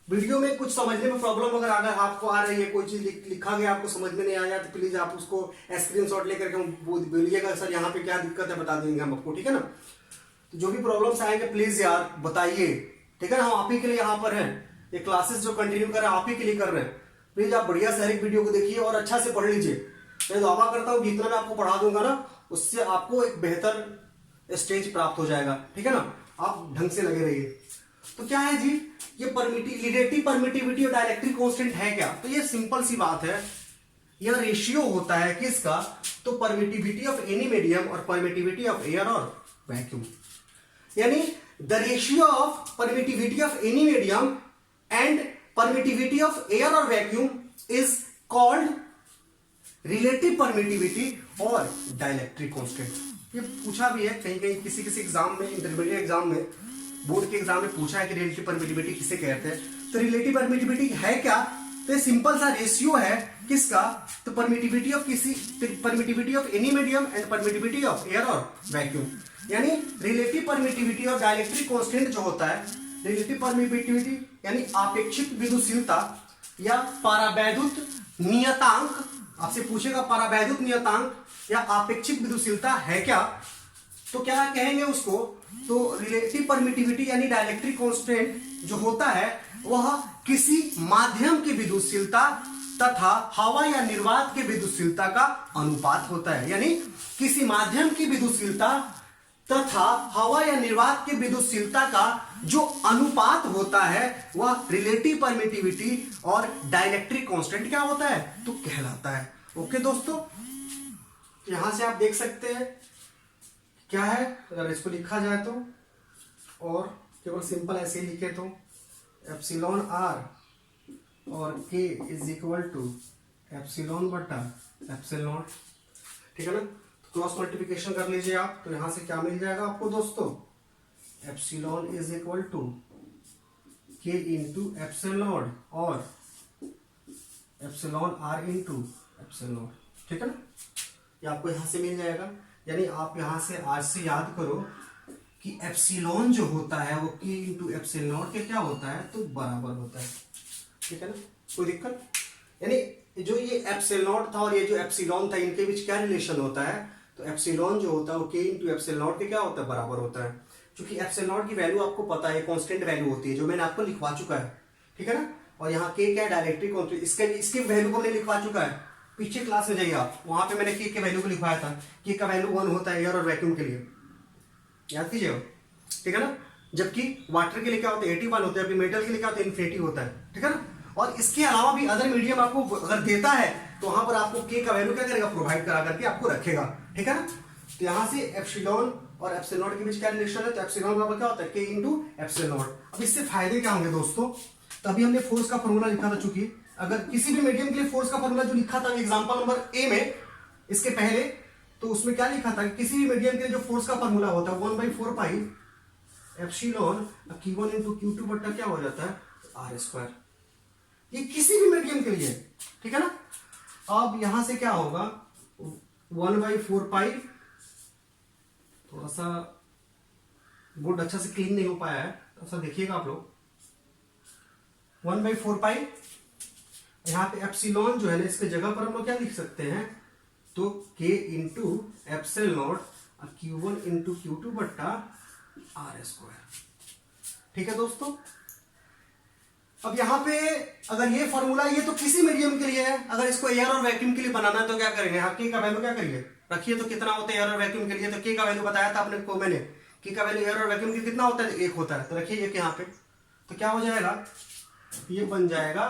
[SPEAKER 1] वीडियो में कुछ समझने में प्रॉब्लम अगर आपको आ रही है, कोई चीज लिखा गया आपको समझ में नहीं आया, तो प्लीज आप उसको स्क्रीनशॉट लेकर के बोलिएगा, सर यहाँ पे क्या दिक्कत है बता देंगे हम आपको, ठीक है ना। तो जो भी प्रॉब्लम्स आएंगे प्लीज यार बताइए, ठीक है ना। हम आप ही के लिए यहाँ पर हैं, ये क्लासेस जो कंटिन्यू कर रहे हैं आप ही के लिए कर रहे हैं। प्लीज आप बढ़िया से हर एक वीडियो को देखिए और अच्छा से पढ़ लीजिए। मैं दावा करता हूँ जितना मैं आपको पढ़ा दूंगा ना, उससे आपको एक बेहतर स्टेज प्राप्त हो जाएगा, ठीक है ना। आप ढंग से लगे रहिए। तो क्या है जी, ये रिलेटिव परमिटिविटी और डाइलेक्ट्रिक कांस्टेंट है क्या, तो ये सिंपल सी बात है, यह रेशियो होता है किसका, तो परमिटिविटी ऑफ एनी मीडियम और परमिटिविटी ऑफ एयर और वैक्यूम। यानी the ratio of permittivity of any medium and permittivity of air और vacuum is called relative permittivity और डाइलेक्ट्रिक कांस्टेंट। ये पूछा भी है कहीं कहीं किसी एग्जाम में, इंटरमीडिएट एग्जाम में, बोर्ड के एग्जाम में पूछा है कि रिलेटिव परमिटिविटी किसे कहते हैं। तो रिलेटिव परमिटिविटी है क्या, तो ये सिंपल सा रेशियो है किसका, तो permittivity of any medium and permittivity of air और वैक्यूम। यानी रिलेटिव परमिटिविटी और डाइलेक्ट्रिक कांस्टेंट जो होता है, रिलेटिव परमिटिविटी यानी आपेक्षिक विद्युतशीलता या परावैद्युत नियतांक, आपसे पूछेगा परावैद्युत नियतांक या आपेक्षिक विद्युतशीलता है क्या, तो क्या कहेंगे उसको, तो रिलेटिव परमिटिविटी यानी डाइलेक्ट्रिक कांस्टेंट जो होता है वह किसी माध्यम की विद्युतशीलता तथा हवा या निर्वात की विद्युतशीलता का अनुपात होता है। यानी किसी माध्यम की विद्युतशीलता तथा हवा या निर्वात की विद्युतशीलता का जो अनुपात होता है वह रिलेटिव परमिटिविटी और डाइलेक्ट्रिक कांस्टेंट क्या होता है, तो कहलाता है। ओके दोस्तों, यहां से आप देख सकते हैं क्या है, अगर इसको लिखा जाए तो, और केवल सिंपल ऐसे ही लिखे तो एप्सिलॉन आर और के इज इक्वल टू एप्सिलॉन बटा एप्सिलॉन, ठीक है ना। तो क्रॉस मल्टीप्लिकेशन कर लीजिए आप, तो यहां से क्या मिल जाएगा आपको दोस्तों, एप्सिलॉन इज इक्वल टू के इंटू एप्सिलॉन और एप्सिलॉन आर इंटू एप्सिलॉन, ठीक है ना। ये आपको यहां से मिल जाएगा। यानी आप यहां से आज से याद करो कि एप्सिलॉन जो होता है वो के इंटू एप्सिलॉन के क्या होता है, तो बराबर होता है, ठीक है ना, कोई दिक्कत। यानी जो ये एप्सिलॉन था और ये जो एप्सिलॉन था, इनके बीच क्या रिलेशन होता है, तो एप्सिलॉन जो होता है वो के इंटू एप्सिलॉन के क्या होता है, बराबर होता है। क्योंकि एप्सिलॉन की वैल्यू आपको पता है कांस्टेंट वैल्यू होती है, जो मैंने आपको लिखवा चुका है, ठीक है ना। और यहाँ के क्या है, डाइलेक्ट्रिक कांस्टेंट, इसके वैल्यू को मैंने लिखवा चुका है, पीछे क्लास में जाइए आप, वहां पे मैंने के वैल्यू को लिखवाया था, के का वैल्यू 1 होता है एयर और वैक्यूम के लिए, याद कीजिए, ठीक है ना। जबकि वाटर के लिए क्या होता है, 81 होता है, अभी मेटल के लिए क्या होता है, इन्फिनिटी होता है, ठीक है ना। और इसके अलावा भी अदर मीडियम आपको अगर देता है तो वहां पर आपको के का वैल्यू क्या करेगा, प्रोवाइड करा करके आपको रखेगा, ठीक है ना। तो यहां से एप्सिलॉन और एप्सिलॉन के बीच क्या रिलेशन है, तो एप्सिलॉन बराबर क्या होता है, के इंटू एप्सिलॉन। अब इससे फायदे क्या होंगे दोस्तों, तो अभी हमने फोर्स का फॉर्मूला लिखा था, चूंकि अगर किसी भी मीडियम के लिए फोर्स का फॉर्मूला जो लिखा था एग्जांपल नंबर ए में, इसके पहले, तो उसमें क्या लिखा था, किसी भी मीडियम के लिए जो फोर्स का फॉर्मूला होता है 1/4 pi epsilon Q1 into Q2 बट्टा क्या हो जाता है, आर स्क्वायर। ये किसी भी मीडियम के लिए, ठीक है ना। अब यहां से क्या होगा, 1/4 पाई, थोड़ा सा बोर्ड अच्छा से क्लीन नहीं हो पाया है, तो ऐसा देखिएगा आप लोग, 1/4 पाई, यहाँ पे एप्सिलॉन जो है ना, इसके जगह पर हम लोग क्या लिख सकते हैं, तो के into epsilon Q1 into Q2 बट्टा आर स्क्वायर, ठीक है दोस्तों। अब यहाँ पे अगर ये फॉर्मूला, ये तो किसी मीडियम के लिए है, अगर इसको एयर और वैक्यूम के लिए बनाना है तो क्या करेंगे, यहाँ के का वैल्यू क्या करिए रखिए, तो कितना होता है एयर और वैक्यूम के लिए, तो के का वैल्यू बताया था आपने को मैंने, के का वैल्यू एयर और वैक्यूम के लिए कितना होता है, 1 होता है, तो रखिए एक यहाँ पे, तो क्या हो जाएगा, ये बन जाएगा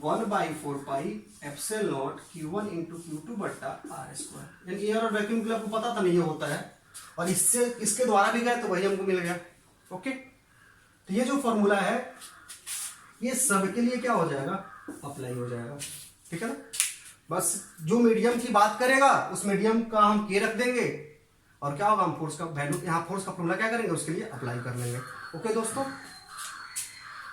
[SPEAKER 1] 1/4 pi epsilon not Q1 into Q2 बट्टा R²। यानी एयर और वैक्यूम के लिए आपको पता था नहीं ये होता है, और इससे इसके द्वारा भी गए तो वही हमको मिल गया। ओके, तो ये जो फॉर्मूला है ये सबके लिए क्या हो जाएगा, अप्लाई हो जाएगा। ठीक है ना, बस जो मीडियम की बात करेगा उस मीडियम का हम के रख देंगे, और क्या होगा, हम फोर्स का वैल्यू, यहाँ फोर्स का फॉर्मूला क्या करेंगे, उसके लिए अप्लाई कर लेंगे। ओके दोस्तों,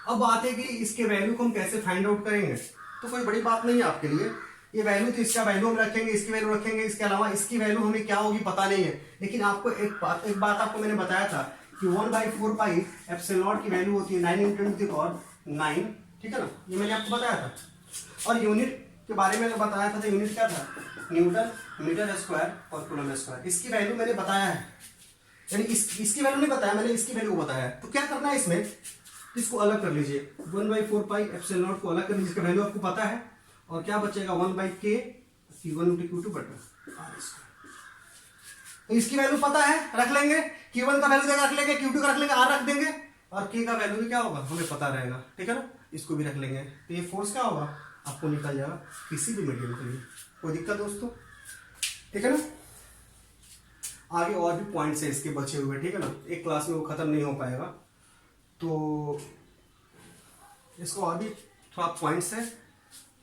[SPEAKER 1] अब बात है कि इसके वैल्यू को हम कैसे फाइंड आउट करेंगे, तो कोई बड़ी बात नहीं है आपके लिए, ये वैल्यू तो इसका वैल्यू हम रखेंगे, इसकी वैल्यू रखेंगे, इसके अलावा इसकी वैल्यू हमें क्या होगी पता नहीं है, लेकिन आपको एक बात आपको मैंने बताया था कि 1/4 पाई एप्सिलॉन नॉट की वैल्यू होती है 9 × 10⁹ ठीक है ना, ये मैंने आपको बताया था। और यूनिट के बारे में बताया था, तो यूनिट क्या था, न्यूटन मीटर स्क्वायर और कूलम स्क्वायर, इसकी वैल्यू मैंने बताया है, यानी इसकी वैल्यू नहीं बताया मैंने, इसकी वैल्यू बताया है। तो क्या करना है इसमें, इसको अलग कर लीजिए, 1/4 पाई एप्सिलॉन नॉट को अलग कर लीजिए, इसका वैल्यू आपको पता है, और क्या बचेगा 1/k Q1 × Q2 बटा R²। तो इसकी वैल्यू पता है, रख लेंगे, Q1 का वैल्यू रख लेंगे, Q2 का रख लेंगे, R रख देंगे, और K का वैल्यू भी क्या होगा हमें पता रहेगा। ठीक है ना, इसको भी रख लेंगे, तो ये फोर्स क्या होगा आपको निकल जाएगा किसी भी मीडियम के लिए, कोई दिक्कत दोस्तों। ठीक है ना, आगे और भी पॉइंट्स है इसके बचे हुए, ठीक है ना, एक क्लास में वो खत्म नहीं हो पाएगा, तो इसको और भी थोड़ा पॉइंट्स है,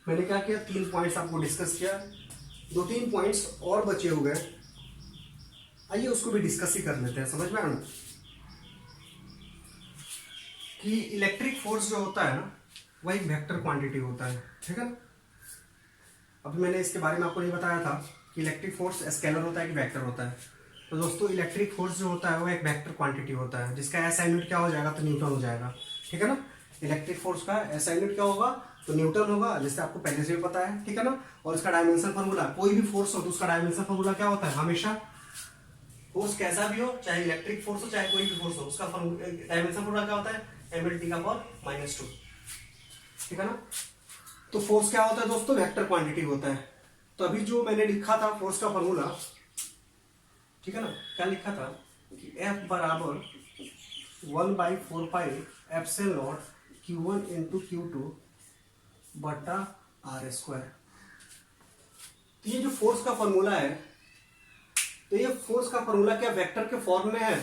[SPEAKER 1] मैंने क्या किया 3 पॉइंट्स आपको डिस्कस किया, 2-3 पॉइंट्स और बचे हुए, आइए उसको भी डिस्कस ही कर लेते हैं। समझ में आना कि इलेक्ट्रिक फोर्स जो होता है ना, वह एक वेक्टर क्वांटिटी होता है। ठीक है ना, अभी मैंने इसके बारे में आपको नहीं बताया था कि इलेक्ट्रिक फोर्स स्केलर होता है कि वेक्टर होता है। तो दोस्तों इलेक्ट्रिक फोर्स जो होता है वो एक वेक्टर क्वांटिटी होता है, जिसका एसआई यूनिट क्या हो जाएगा, तो न्यूटन हो जाएगा। ठीक है ना, इलेक्ट्रिक फोर्स का एसआई यूनिट क्या होगा, तो न्यूटन होगा, जिससे आपको पहले से भी पता है। ठीक है ना, और इसका डायमेंशन फॉर्मूला, कोई भी फोर्स हो तो उसका डायमेंशन फॉर्मूला क्या होता है, हमेशा फोर्स कैसा भी हो, चाहे इलेक्ट्रिक फोर्स हो चाहे कोई भी फोर्स हो, उसका डायमेंशन फॉर्मूला क्या होता है, mL/-2। ठीक है ना, तो फोर्स क्या होता है दोस्तों, वेक्टर क्वांटिटी होता है। तो अभी जो मैंने लिखा था फोर्स का फॉर्मूला, ठीक है ना, क्या लिखा था कि F बराबर 1/4 pi epsilon not Q1 × Q2 बटा R²। तो ये जो फोर्स का फॉर्मूला है, तो ये फोर्स का फॉर्मूला क्या वेक्टर के फॉर्म में है,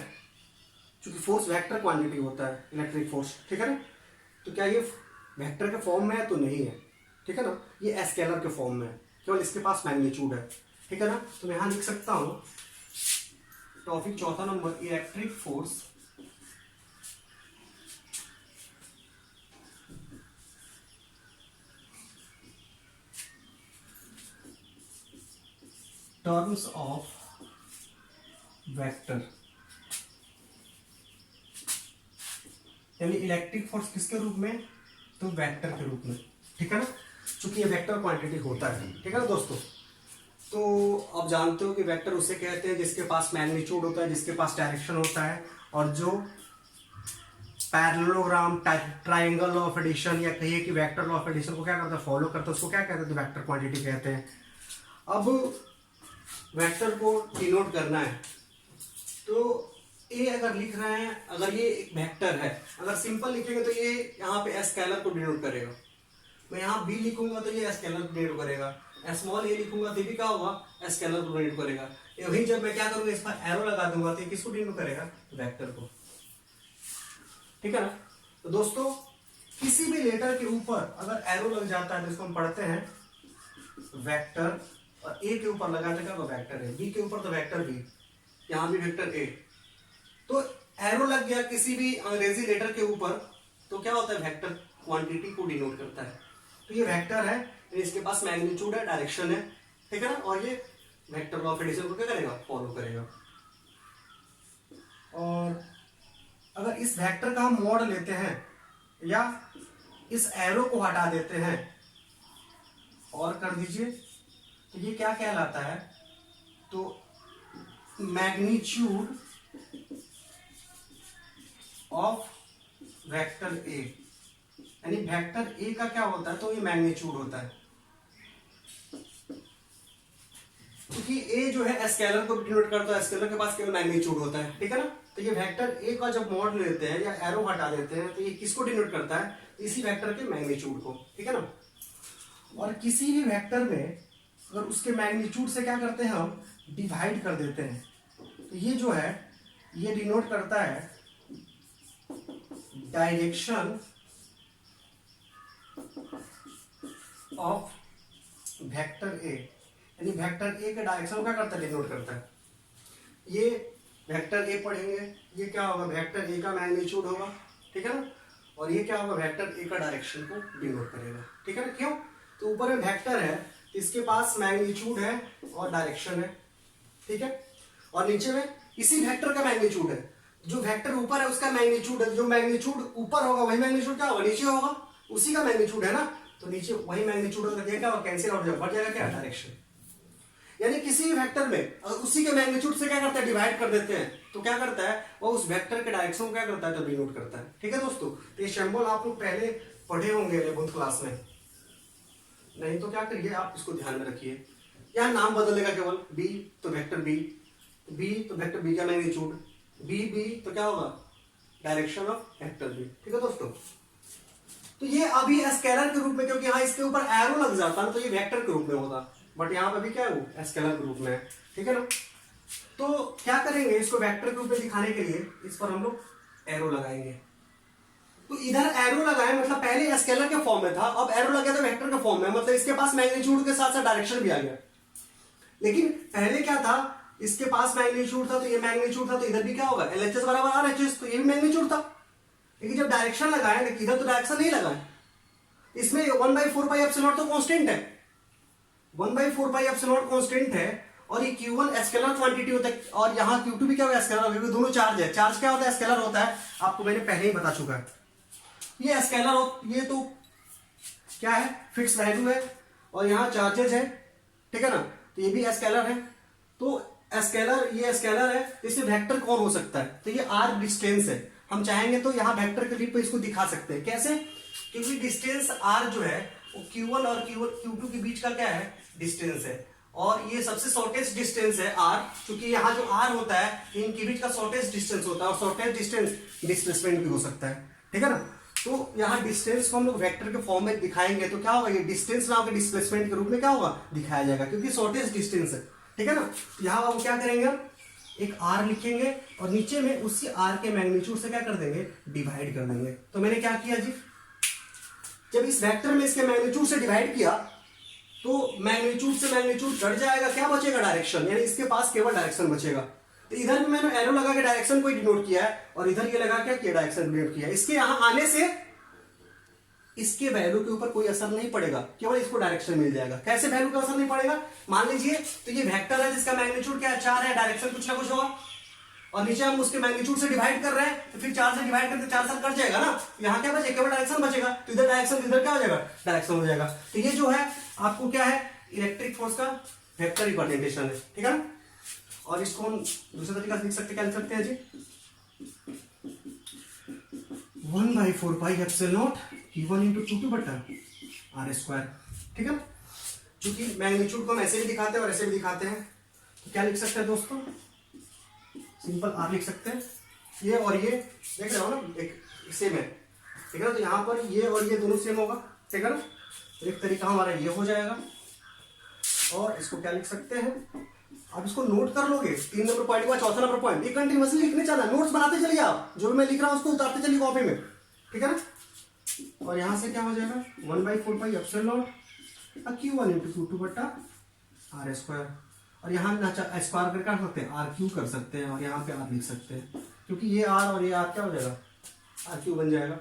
[SPEAKER 1] क्योंकि फोर्स वेक्टर क्वांटिटी होता है इलेक्ट्रिक फोर्स। ठीक है ना, तो क्या ये वेक्टर के फॉर्म में है, तो नहीं है। ठीक है ना, ये स्केलर के फॉर्म में है, केवल इसके पास मैग्नीट्यूड है। ठीक है ना, तो मैं यहां लिख सकता हूं topic 4 number, electric force terms of vector, यानी इलेक्ट्रिक फोर्स किसके रूप में, तो वेक्टर के रूप में। ठीक है ना, चूंकि ये वेक्टर क्वांटिटी होता है। ठीक है ना दोस्तों, तो आप जानते हो कि वेक्टर उसे कहते हैं जिसके पास मैग्नीट्यूड होता है, जिसके पास डायरेक्शन होता है, और जो parallelogram, triangle law of addition, या कहिए कि वेक्टर लॉ ऑफ एडिशन को क्या करता है, फॉलो करता है, उसको क्या कहते हैं, तो वेक्टर क्वांटिटी कहते हैं। अब वेक्टर को डिनोट करना है, तो ये अगर लिख रहे हैं, अगर ये एक वेक्टर है, अगर सिंपल लिखेंगे तो ये यहाँ पे स्केलर को डिनोट करेगा। मैं यहाँ बी लिखूंगा तो ये स्केलर को डिनोट करेगा, स्मॉल ए लिखूंगा तो भी क्या होगा, स्केलर को डिनोट करेगा। वही जब मैं क्या करूंगा, इस पर एरो लगा दूंगा तो ये किसको डिनोट करेगा, वेक्टर को। ठीक है ना, तो दोस्तों किसी भी लेटर के ऊपर अगर एरो लग जाता है, जिसको हम पढ़ते हैं वेक्टर, और ए के ऊपर लगा देगा तो वेक्टर है, बी के ऊपर तो वेक्टर बी, यहाँ भी वेक्टर ए, तो एरो लग गया किसी भी अंग्रेजी लेटर के ऊपर, तो क्या होता है, वेक्टर क्वांटिटी को डिनोट करता है। तो ये वेक्टर है, इसके पास मैग्नीट्यूड है, डायरेक्शन है। ठीक है ना, और ये वेक्टर लॉ ऑफ एडिशन को क्या करेगा, फॉलो करेगा। और अगर इस वेक्टर का हम मॉड लेते हैं या इस एरो को हटा देते हैं और कर दीजिए, तो ये क्या कहलाता है, तो मैग्नीट्यूड ऑफ वेक्टर ए यानी वेक्टर ए का क्या होता है, तो ये मैग्नीट्यूड होता है, क्योंकि ए जो है स्केलर को डिनोट करता है, स्केलर के पास केवल मैग्नीट्यूड होता है, ठीक है ना। तो ये वेक्टर ए का जब मॉड लेते हैं या एरो हटा देते हैं तो ये किसको डिनोट करता है, इसी वेक्टर के मैग्नीट्यूड को, ठीक है ना। और किसी भी वेक्टर में अगर उसके मैग्नीट्यूड से क्या करते हैं हम डिवाइड कर देते हैं, तो ये जो है ये डिनोट करता है डायरेक्शन ऑफ वेक्टर ए, यानी वेक्टर ए के डायरेक्शन को क्या करता है, डिनोट करता है। ये वेक्टर ए पढ़ेंगे, ये क्या होगा, वेक्टर ए का मैग्नीट्यूड होगा, ठीक है ना, और ये क्या होगा, वेक्टर ए का डायरेक्शन को डिनोट करेगा, ठीक है ना। क्यों, तो ऊपर में वेक्टर है, इसके पास मैग्नीट्यूड है और डायरेक्शन है, ठीक है, और नीचे में इसी वेक्टर का मैग्नीट्यूड है, जो वेक्टर ऊपर है उसका मैग्नीट्यूड है, जो मैग्नीट्यूड ऊपर होगा वही मैग्नीट्यूड क्या होगा, नीचे होगा, उसी का मैग्नीट्यूड है ना, तो नीचे वही मैग्नीट्यूड होगा, क्या होगा, कैंसिल आउट हो जाएगा, बढ़ जाएगा क्या, डायरेक्शन। यानी किसी भी वेक्टर में अगर उसी के मैग्नीट्यूड से क्या करता है, डिवाइड कर देते हैं, तो क्या करता है वो उस वेक्टर के डायरेक्शन को क्या करता है, तो डिनोट करता है, ठीक है दोस्तों। तो ये सिंबल आप लोग पहले पढ़े होंगे 11th क्लास में, नहीं तो क्या करिए आप इसको ध्यान में रखिए। यहाँ नाम बदलेगा केवल, बी तो वेक्टर बी, बी तो वेक्टर बी का मैग्नीट्यूड, बी बी तो क्या होगा, डायरेक्शन ऑफ वेक्टर बी, ठीक है दोस्तों। तो ये अभी स्केलर के रूप में, क्योंकि यहाँ इसके ऊपर एरो लग जाता है तो ये वेक्टर के रूप में होता, बट यहाँ पे भी क्या है, स्केलर के रूप में है, ठीक है ना। तो क्या करेंगे, इसको वेक्टर के रूप में दिखाने के लिए इस पर हम लोग एरो लगाएंगे। तो इधर एरो लगाए मतलब पहले स्केलर के फॉर्म में था, अब एरो लगा तो वेक्टर के फॉर्म में, मतलब इसके पास मैग्नीट्यूड के साथ साथ डायरेक्शन भी आ गया। लेकिन पहले क्या था, इसके पास मैग्नीट्यूड था तो ये मैग्नीट्यूड था, तो इधर भी क्या होगा, एलएचएस बराबर आरएचएस, तो ये भी मैग्नीट्यूड था। लेकिन जब डायरेक्शन लगाए, लेकिन इधर तो डायरेक्शन नहीं लगाए, इसमें 1/4 पाई एप्सिलॉन तो कांस्टेंट है, 1/4 पाई एप्सिलॉन कांस्टेंट है, और ये Q1 स्केलर क्वांटिटी होता है, और यहाँ Q2 भी क्या होगा, स्केलर, क्योंकि दोनों चार्ज है। चार्ज क्या होता है, स्केलर होता है, आपको मैंने पहले ही बता चुका है। ये स्केलर, ये तो क्या है, फिक्स वैल्यू है, और यहाँ चार्जेज है, ठीक है ना, तो ये भी स्केलर है। तो स्केलर, ये स्केलर है, इसमें वेक्टर कौन हो सकता है, तो ये r डिस्टेंस है। हम चाहेंगे तो यहाँ वेक्टर के लिए इसको दिखा सकते हैं, कैसे, क्योंकि डिस्टेंस r जो है वो Q1 और Q2 के बीच का क्या है, डिस्टेंस है, और ये सबसे शॉर्टेस्ट डिस्टेंस है r, क्योंकि यहाँ जो r होता है इनके बीच का शॉर्टेस्ट डिस्टेंस होता है, और शॉर्टेस्ट डिस्टेंस डिस्प्लेसमेंट भी हो सकता है, ठीक है ना। तो यहाँ डिस्टेंस को हम लोग वेक्टर के फॉर्म में दिखाएंगे तो क्या होगा, ये डिस्टेंस नाम के डिस्प्लेसमेंट के रूप में क्या होगा, दिखाया जाएगा, क्योंकि शॉर्टेस्ट डिस्टेंस है, ठीक है ना। तो यहाँ हम क्या करेंगे, एक r लिखेंगे और नीचे में उसी r के मैग्नीट्यूड से क्या कर देंगे, डिवाइड कर देंगे। तो मैंने क्या किया जी, जब इस वेक्टर में इसके मैग्नीट्यूड से डिवाइड किया तो मैग्नीट्यूड से मैग्नीट्यूड कट जाएगा, क्या बचेगा, डायरेक्शन, यानी इसके पास केवल डायरेक्शन बचेगा। तो इधर भी मैंने एरो लगा के डायरेक्शन को डिनोट किया है, और इधर ये लगा क्या किया, डायरेक्शन डिनोट किया है। इसके यहां आने से इसके वैल्यू के ऊपर कोई असर नहीं पड़ेगा, केवल इसको डायरेक्शन मिल जाएगा। कैसे वैल्यू का असर नहीं पड़ेगा, मान लीजिए तो ये वेक्टर है जिसका मैग्नीट्यूड क्या है, 4 है, डायरेक्शन कुछ ना कुछ होगा, और नीचे हम उसके मैग्नीट्यूड से डिवाइड कर रहे हैं, तो फिर 4 से डिवाइड करके 4 साल कट जाएगा ना, यहाँ क्या बचेगा, केवल डायरेक्शन बचेगा, तो इधर डायरेक्शन, इधर क्या हो जाएगा, डायरेक्शन हो जाएगा। तो ये जो है आपको क्या है, इलेक्ट्रिक फोर्स का वेक्टर रिप्रेजेंटेशन है, ठीक है ना। और इसको हम दूसरे तरीके से लिख सकते, क्या लिख सकते हैं जी, 1/4 पाई एप्सिलॉन Q1 × Q2 बटा r², ठीक है। क्योंकि मैग्नीट्यूड को हम ऐसे भी दिखाते हैं और ऐसे भी दिखाते हैं, तो क्या लिख सकते हैं दोस्तों, सिंपल r लिख सकते हैं, ये और ये देख रहे हो ना, एक सेम है, ठीक है ना। तो यहाँ पर ये और ये दोनों सेम होगा, ठीक है ना। तो एक तरीका हमारा ये हो जाएगा, और इसको क्या लिख सकते हैं, आप इसको नोट कर लोगे, 3 नंबर पॉइंट के बाद 4था नंबर पॉइंट, ये कंटिन्यूअसली लिखने चलना, नोट्स बनाते चलिए आप, जो भी मैं लिख रहा हूँ उसको उतारते चलिए कॉपी में, ठीक है ना। और यहाँ से क्या हो जाएगा, 1/4 पाई एप्सिलॉन Q1 × Q2 बटा r², और यहाँ स्क्वायर करके कर सकते हैं, RQ कर सकते हैं, और यहाँ पे r लिख सकते हैं, क्योंकि ये r और ये r क्या हो जाएगा, RQ बन जाएगा,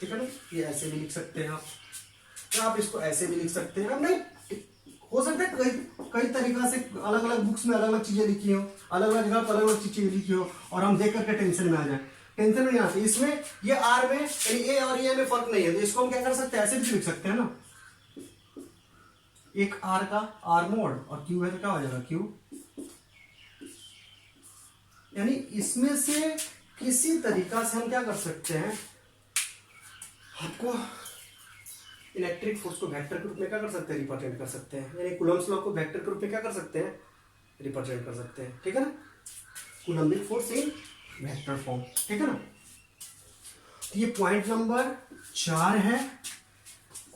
[SPEAKER 1] ठीक है ना। ये ऐसे भी लिख सकते हैं आप, तो आप इसको ऐसे भी लिख सकते हैं। अब नहीं हो सकता है कई तरीका से अलग अलग बुक्स में अलग अलग चीजें लिखी हो, अलग अलग जगह पर अलग अलग चीजें लिखी हो, और हम देख करके टेंशन में आ जाए, टेंशन में नहीं आती। इसमें ये आर में यानी ए और ए में फर्क नहीं है, तो इसको हम क्या कर सकते हैं, ऐसे भी लिख सकते हैं ना, एक आर का आर मोड और क्यू है तो क्या हो जाएगा क्यू, यानी इसमें से किसी तरीका से हम क्या कर सकते हैं, आपको इलेक्ट्रिक फोर्स को वेक्टर के रूप में क्या कर सकते हैं, रिप्रेजेंट कर सकते हैं। यानी कूलम्ब्स लॉ को वेक्टर के रूप में क्या कर सकते हैं, रिप्रेजेंट कर सकते हैं। ठीक है ना, Coulombic force in vector form. ठीक है ना, तो ये पॉइंट नंबर 4 है।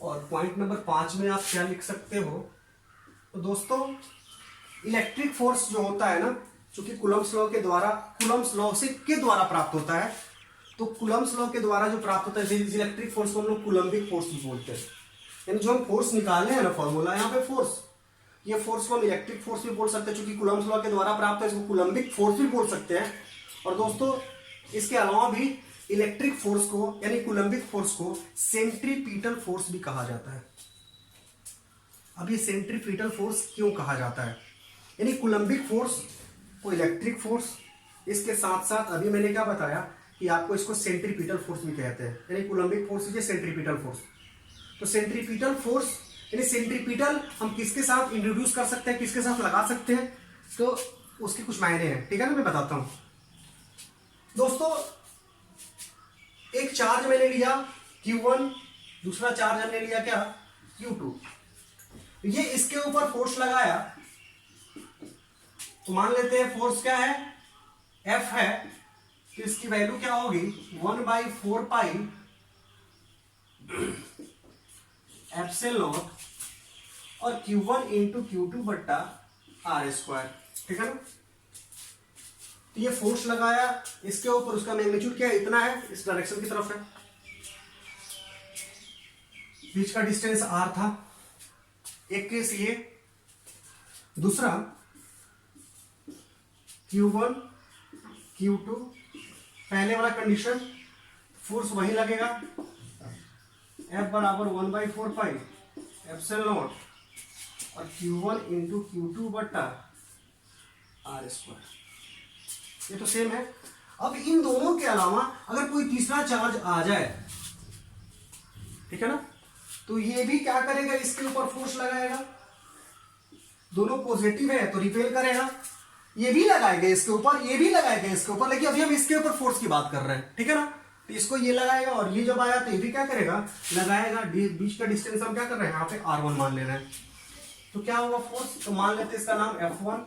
[SPEAKER 1] और पॉइंट नंबर 5 में आप क्या लिख सकते हो, तो दोस्तों इलेक्ट्रिक फोर्स जो होता है ना, चूंकि कूलम्ब्स लॉ के द्वारा, कूलम्ब्स लॉ से के द्वारा प्राप्त होता है, तो कूलम्ब्स लॉ के द्वारा जो प्राप्त होता है इलेक्ट्रिक फोर्स को हम लोग कूलम्बिक फोर्स भी बोलते हैं। यानी जो हम फोर्स निकाले हैं ना, फॉर्मूला यहाँ पे फोर्स, ये फोर्स को हम इलेक्ट्रिक फोर्स भी बोल सकते हैं, चूंकि कूलम्ब्स लॉ के द्वारा प्राप्त है, इसको कूलम्बिक फोर्स भी बोल सकते हैं। और दोस्तों इसके अलावा भी इलेक्ट्रिक फोर्स को यानी कूलम्बिक फोर्स को सेंट्रीपिटल फोर्स भी कहा जाता है। अब ये सेंट्रीपिटल फोर्स क्यों कहा जाता है, यानी कूलम्बिक फोर्स को इलेक्ट्रिक फोर्स, इसके साथ साथ अभी मैंने क्या बताया कि आपको इसको सेंट्रीपिटल फोर्स भी कहते हैं। यानी कूलम्बिक फोर्स ये सेंट्रीपिटल फोर्स, तो सेंट्रीपिटल फोर्स यानी सेंट्रीपिटल हम किसके साथ इंट्रोड्यूस कर सकते हैं, किसके साथ लगा सकते हैं, तो उसके कुछ मायने हैं। ठीक है ना, मैं बताता हूं दोस्तों। एक चार्ज मैंने लिया Q1, दूसरा चार्ज हमने लिया क्या, Q2। ये इसके ऊपर फोर्स लगाया, तो मान लेते हैं फोर्स क्या है, F है, तो इसकी वैल्यू क्या होगी 1/4 पाई एप्सिलॉन और Q1 इंटू Q2 बट्टा R²। ठीक है ना, तो ये फोर्स लगाया इसके ऊपर, उसका मैग्नीट्यूड क्या है, इतना है, इस डायरेक्शन की तरफ है, बीच का डिस्टेंस R था। एक केस ये, दूसरा Q1 Q2, पहले वाला कंडीशन फोर्स वही लगेगा, F बराबर 1/4 पाई एप्सिलॉन और Q1 इंटू Q2 बट्टा R²। ये तो सेम है। अब इन दोनों के अलावा अगर कोई तीसरा चार्ज आ जाए, ठीक है ना, तो ये भी क्या करेगा, इसके ऊपर फोर्स लगाएगा, दोनों पॉजिटिव है तो रिपेल करेगा, ये भी लगाएगा इसके ऊपर, ये भी लगाएगा इसके ऊपर, लेकिन अभी हम इसके ऊपर फोर्स की बात कर रहे हैं। ठीक है ना, तो इसको ये लगाएगा और ये जब आया तो ये भी क्या करेगा, लगाएगा। बीच का डिस्टेंस हम क्या कर रहे हैं, यहाँ पे R1 मान ले रहे हैं, तो क्या होगा फोर्स, तो मान लेते हैं इसका नाम F1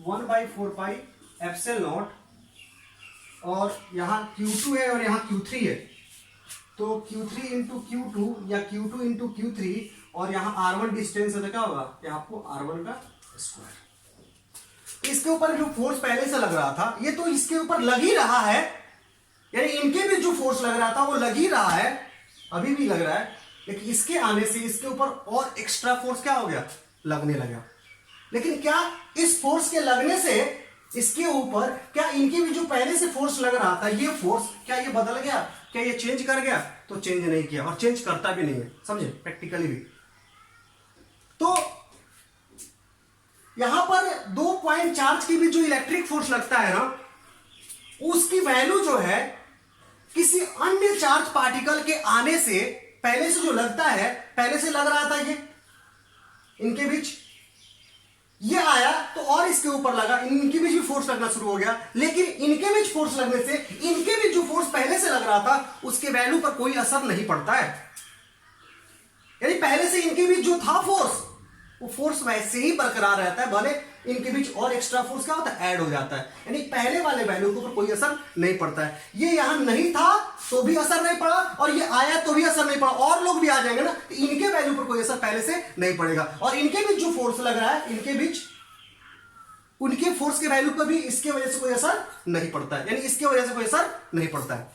[SPEAKER 1] 1/4 पाई एप्सिलॉन, और यहाँ Q2 है और यहाँ Q3 है, तो Q3 इंटू Q2 या Q2 इंटू Q3, और यहाँ R1 डिस्टेंस है तो क्या होगा, यहाँ आपको R1 का स्क्वायर। इसके ऊपर जो फोर्स पहले से लग रहा था, ये तो इसके ऊपर लग ही रहा है, यानी इनके भी जो फोर्स लग रहा था वो लग ही रहा है, अभी भी लग रहा है, लेकिन इसके आने से इसके ऊपर और एक्स्ट्रा फोर्स क्या हो गया, लगने लगा। लेकिन क्या इस फोर्स के लगने से इसके ऊपर क्या इनके भी जो पहले से फोर्स लग रहा था, ये फोर्स क्या ये बदल गया, क्या ये चेंज कर गया, तो चेंज नहीं किया, और चेंज करता भी नहीं है, समझे, प्रैक्टिकली भी। तो यहां पर 2 पॉइंट चार्ज की भी जो इलेक्ट्रिक फोर्स लगता है ना, उसकी वैल्यू जो है किसी अन्य चार्ज पार्टिकल के आने से, पहले से जो लगता है, पहले से लग रहा था ये इनके बीच, ये आया तो और इसके ऊपर लगा, इनके बीच भी फोर्स लगना शुरू हो गया, लेकिन इनके बीच फोर्स लगने से इनके बीच जो फोर्स पहले से लग रहा था उसके वैल्यू पर कोई असर नहीं पड़ता है। यानी पहले से इनके बीच जो था फोर्स, वो फोर्स वैसे ही बरकरार रहता है, भले इनके बीच और एक्स्ट्रा फोर्स क्या होता है, ऐड हो जाता है, यानी पहले वाले वैल्यू के ऊपर कोई असर नहीं पड़ता है। ये यहां नहीं था तो भी असर नहीं पड़ा, और ये आया तो भी असर नहीं पड़ा, और लोग भी आ जाएंगे ना, तो इनके वैल्यू पर कोई असर पहले से नहीं पड़ेगा, और इनके बीच जो फोर्स लग रहा है, इनके बीच उनके फोर्स के वैल्यू पर भी इसके वजह से कोई असर नहीं पड़ता है, यानी इसके वजह से कोई असर नहीं पड़ता है।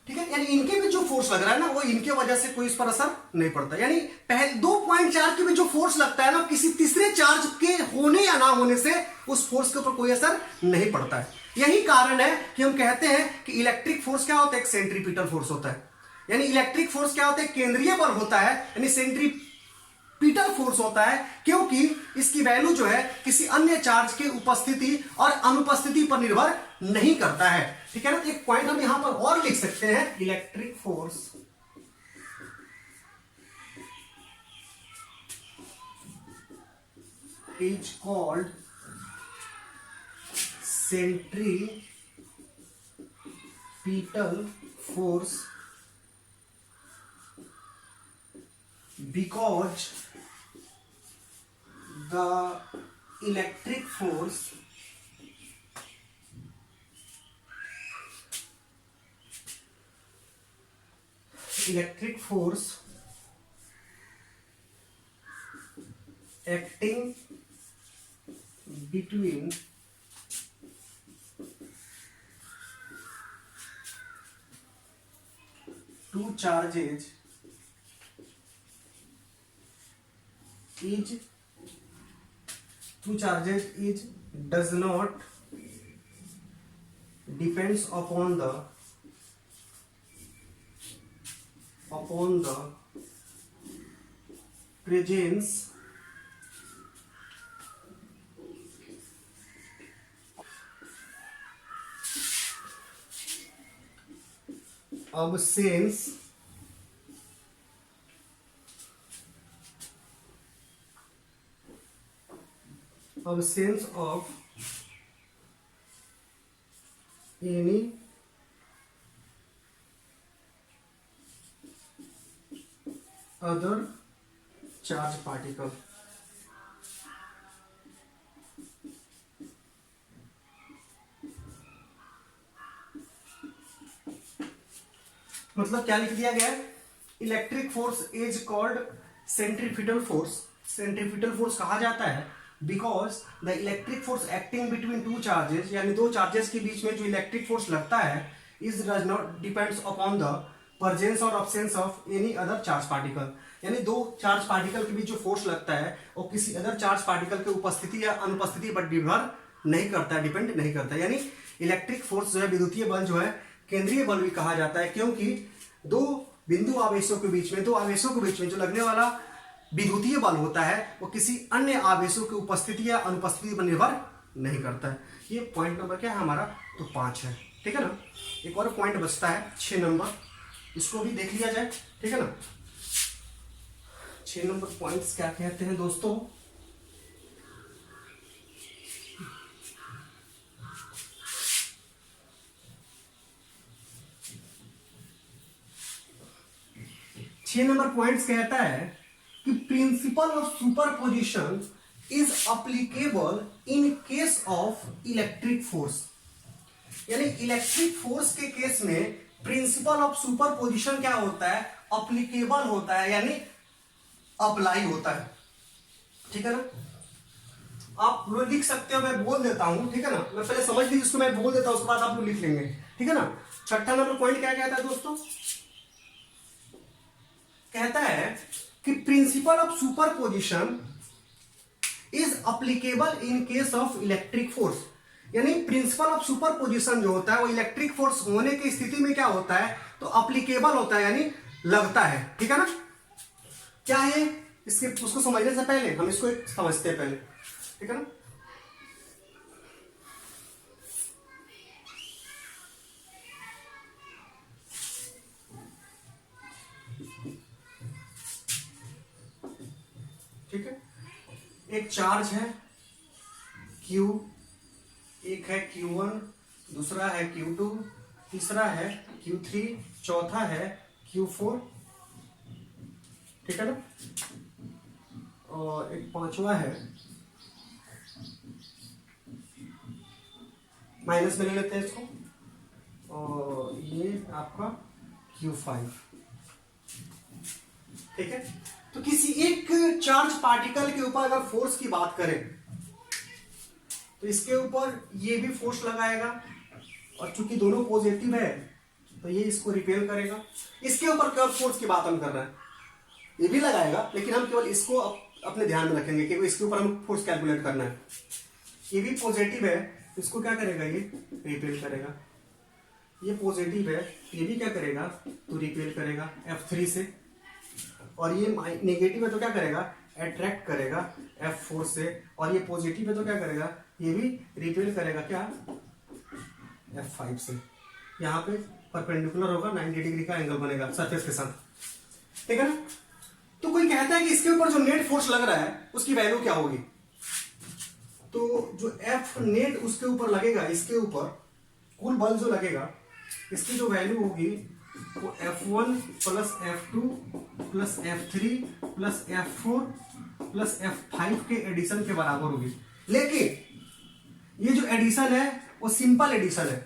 [SPEAKER 1] ठीक है, यानी इनके भी जो फोर्स लग रहा है ना, वो इनके वजह से कोई इस पर असर नहीं पड़ता। यानी पहले 2 पॉइंट चार्ज के भी जो फोर्स लगता है ना, किसी तीसरे चार्ज के होने या ना होने से उस फोर्स के ऊपर कोई असर नहीं पड़ता है। यही कारण है कि हम कहते हैं कि इलेक्ट्रिक फोर्स क्या होता है, एक सेंट्रीपिटल फोर्स होता है। यानी इलेक्ट्रिक फोर्स क्या होता है, केंद्रीय बल होता है, यानी सेंट्रीपिटल फोर्स होता है, क्योंकि इसकी वैल्यू जो है किसी अन्य चार्ज की उपस्थिति और अनुपस्थिति पर निर्भर नहीं करता है। ठीक है ना, एक पॉइंट हम यहां पर और लिख सकते हैं, electric force is called centripetal force because the electric force acting between two charges does not depends upon the presence absence of any other charge particle. मतलब क्या लिख दिया गया है? Electric force is called centrifugal force. Centrifugal force कहा जाता है because the electric force acting between two charges, यानी दो चार्जेस के बीच में जो इलेक्ट्रिक फोर्स लगता है is does not depends upon the presence और absence of any other charge particle. यानी दो चार्ज पार्टिकल के बीच जो फोर्स लगता है वो किसी अदर चार्ज पार्टिकल के उपस्थिति या अनुपस्थिति पर निर्भर नहीं करता है, डिपेंड नहीं करता है। यानी इलेक्ट्रिक फोर्स जो है, विद्युतीय बल जो है केंद्रीय बल भी कहा जाता है, क्योंकि दो बिंदु आवेशों के बीच में, दो आवेशों के बीच में जो लगने वाला विद्युतीय बल होता है वो किसी अन्य आवेशों की उपस्थिति या अनुपस्थिति पर निर्भर नहीं करता है। ये पॉइंट नंबर क्या है हमारा? तो 5 है, ठीक है ना। एक और पॉइंट बचता है 6 नंबर, इसको भी देख लिया जाए, ठीक है ना। 6 नंबर पॉइंट्स क्या कहते हैं दोस्तों? छह नंबर पॉइंट्स कहता है कि principal of superposition is applicable in case of electric force. यानी इलेक्ट्रिक फोर्स के केस में प्रिंसिपल ऑफ सुपरपोजिशन क्या होता है? अप्लीकेबल होता है, यानी अप्लाई होता है, ठीक है ना। आप लोग लिख सकते हो, मैं बोल देता हूं, ठीक है ना। मैं पहले समझ लीजिए इसको, मैं बोल देता हूं, उसके बाद आप लोग लिख लेंगे, ठीक है ना। 6ठा नंबर पॉइंट क्या कहता है दोस्तों? कहता है कि principal of superposition is applicable in case of electric force. यानी प्रिंसिपल ऑफ सुपरपोजिशन जो होता है वो इलेक्ट्रिक फोर्स होने की स्थिति में क्या होता है? तो अप्लीकेबल होता है, यानी लगता है, ठीक है ना। क्या है इसके, उसको समझने से पहले हम इसको एक समझते हैं पहले, ठीक है ना। ठीक है, एक चार्ज है Q, एक है Q1, दूसरा है Q2, तीसरा है Q3, चौथा है Q4, ठीक है ना। और एक पांचवा है, माइनस में ले लेते हैं इसको, और ये आपका Q5, ठीक है। तो किसी एक चार्ज पार्टिकल के ऊपर अगर फोर्स की बात करें तो इसके ऊपर ये भी फोर्स लगाएगा, और चूंकि दोनों पॉजिटिव है तो ये इसको रिपेल करेगा। इसके ऊपर केवल फोर्स की बात हम कर रहे हैं, ये भी लगाएगा लेकिन हम केवल इसको अपने ध्यान में रखेंगे क्योंकि इसके ऊपर हम फोर्स कैलकुलेट करना है। ये भी पॉजिटिव है, इसको क्या करेगा? ये रिपेल करेगा। ये पॉजिटिव है, ये भी क्या करेगा? तो रिपेल करेगा F3 से। और ये नेगेटिव है तो क्या करेगा? अट्रैक्ट करेगा F4 से। और ये पॉजिटिव है तो क्या करेगा? ये भी रिपेल करेगा क्या? F5 से। यहाँ पे परपेंडिकुलर होगा, 90 डिग्री का एंगल बनेगा सरफेस के साथ, ठीक है ना। तो कोई कहता है कि इसके ऊपर जो नेट फोर्स लग रहा है उसकी वैल्यू क्या होगी? तो जो F नेट उसके ऊपर लगेगा, इसके ऊपर कुल बल जो लगेगा इसकी जो वैल्यू होगी वो F1 plus F2 plus F3 plus F4 plus F5 के एडिशन के बराबर होगी। लेकिन ये जो एडिशन है वो सिंपल एडिशन है,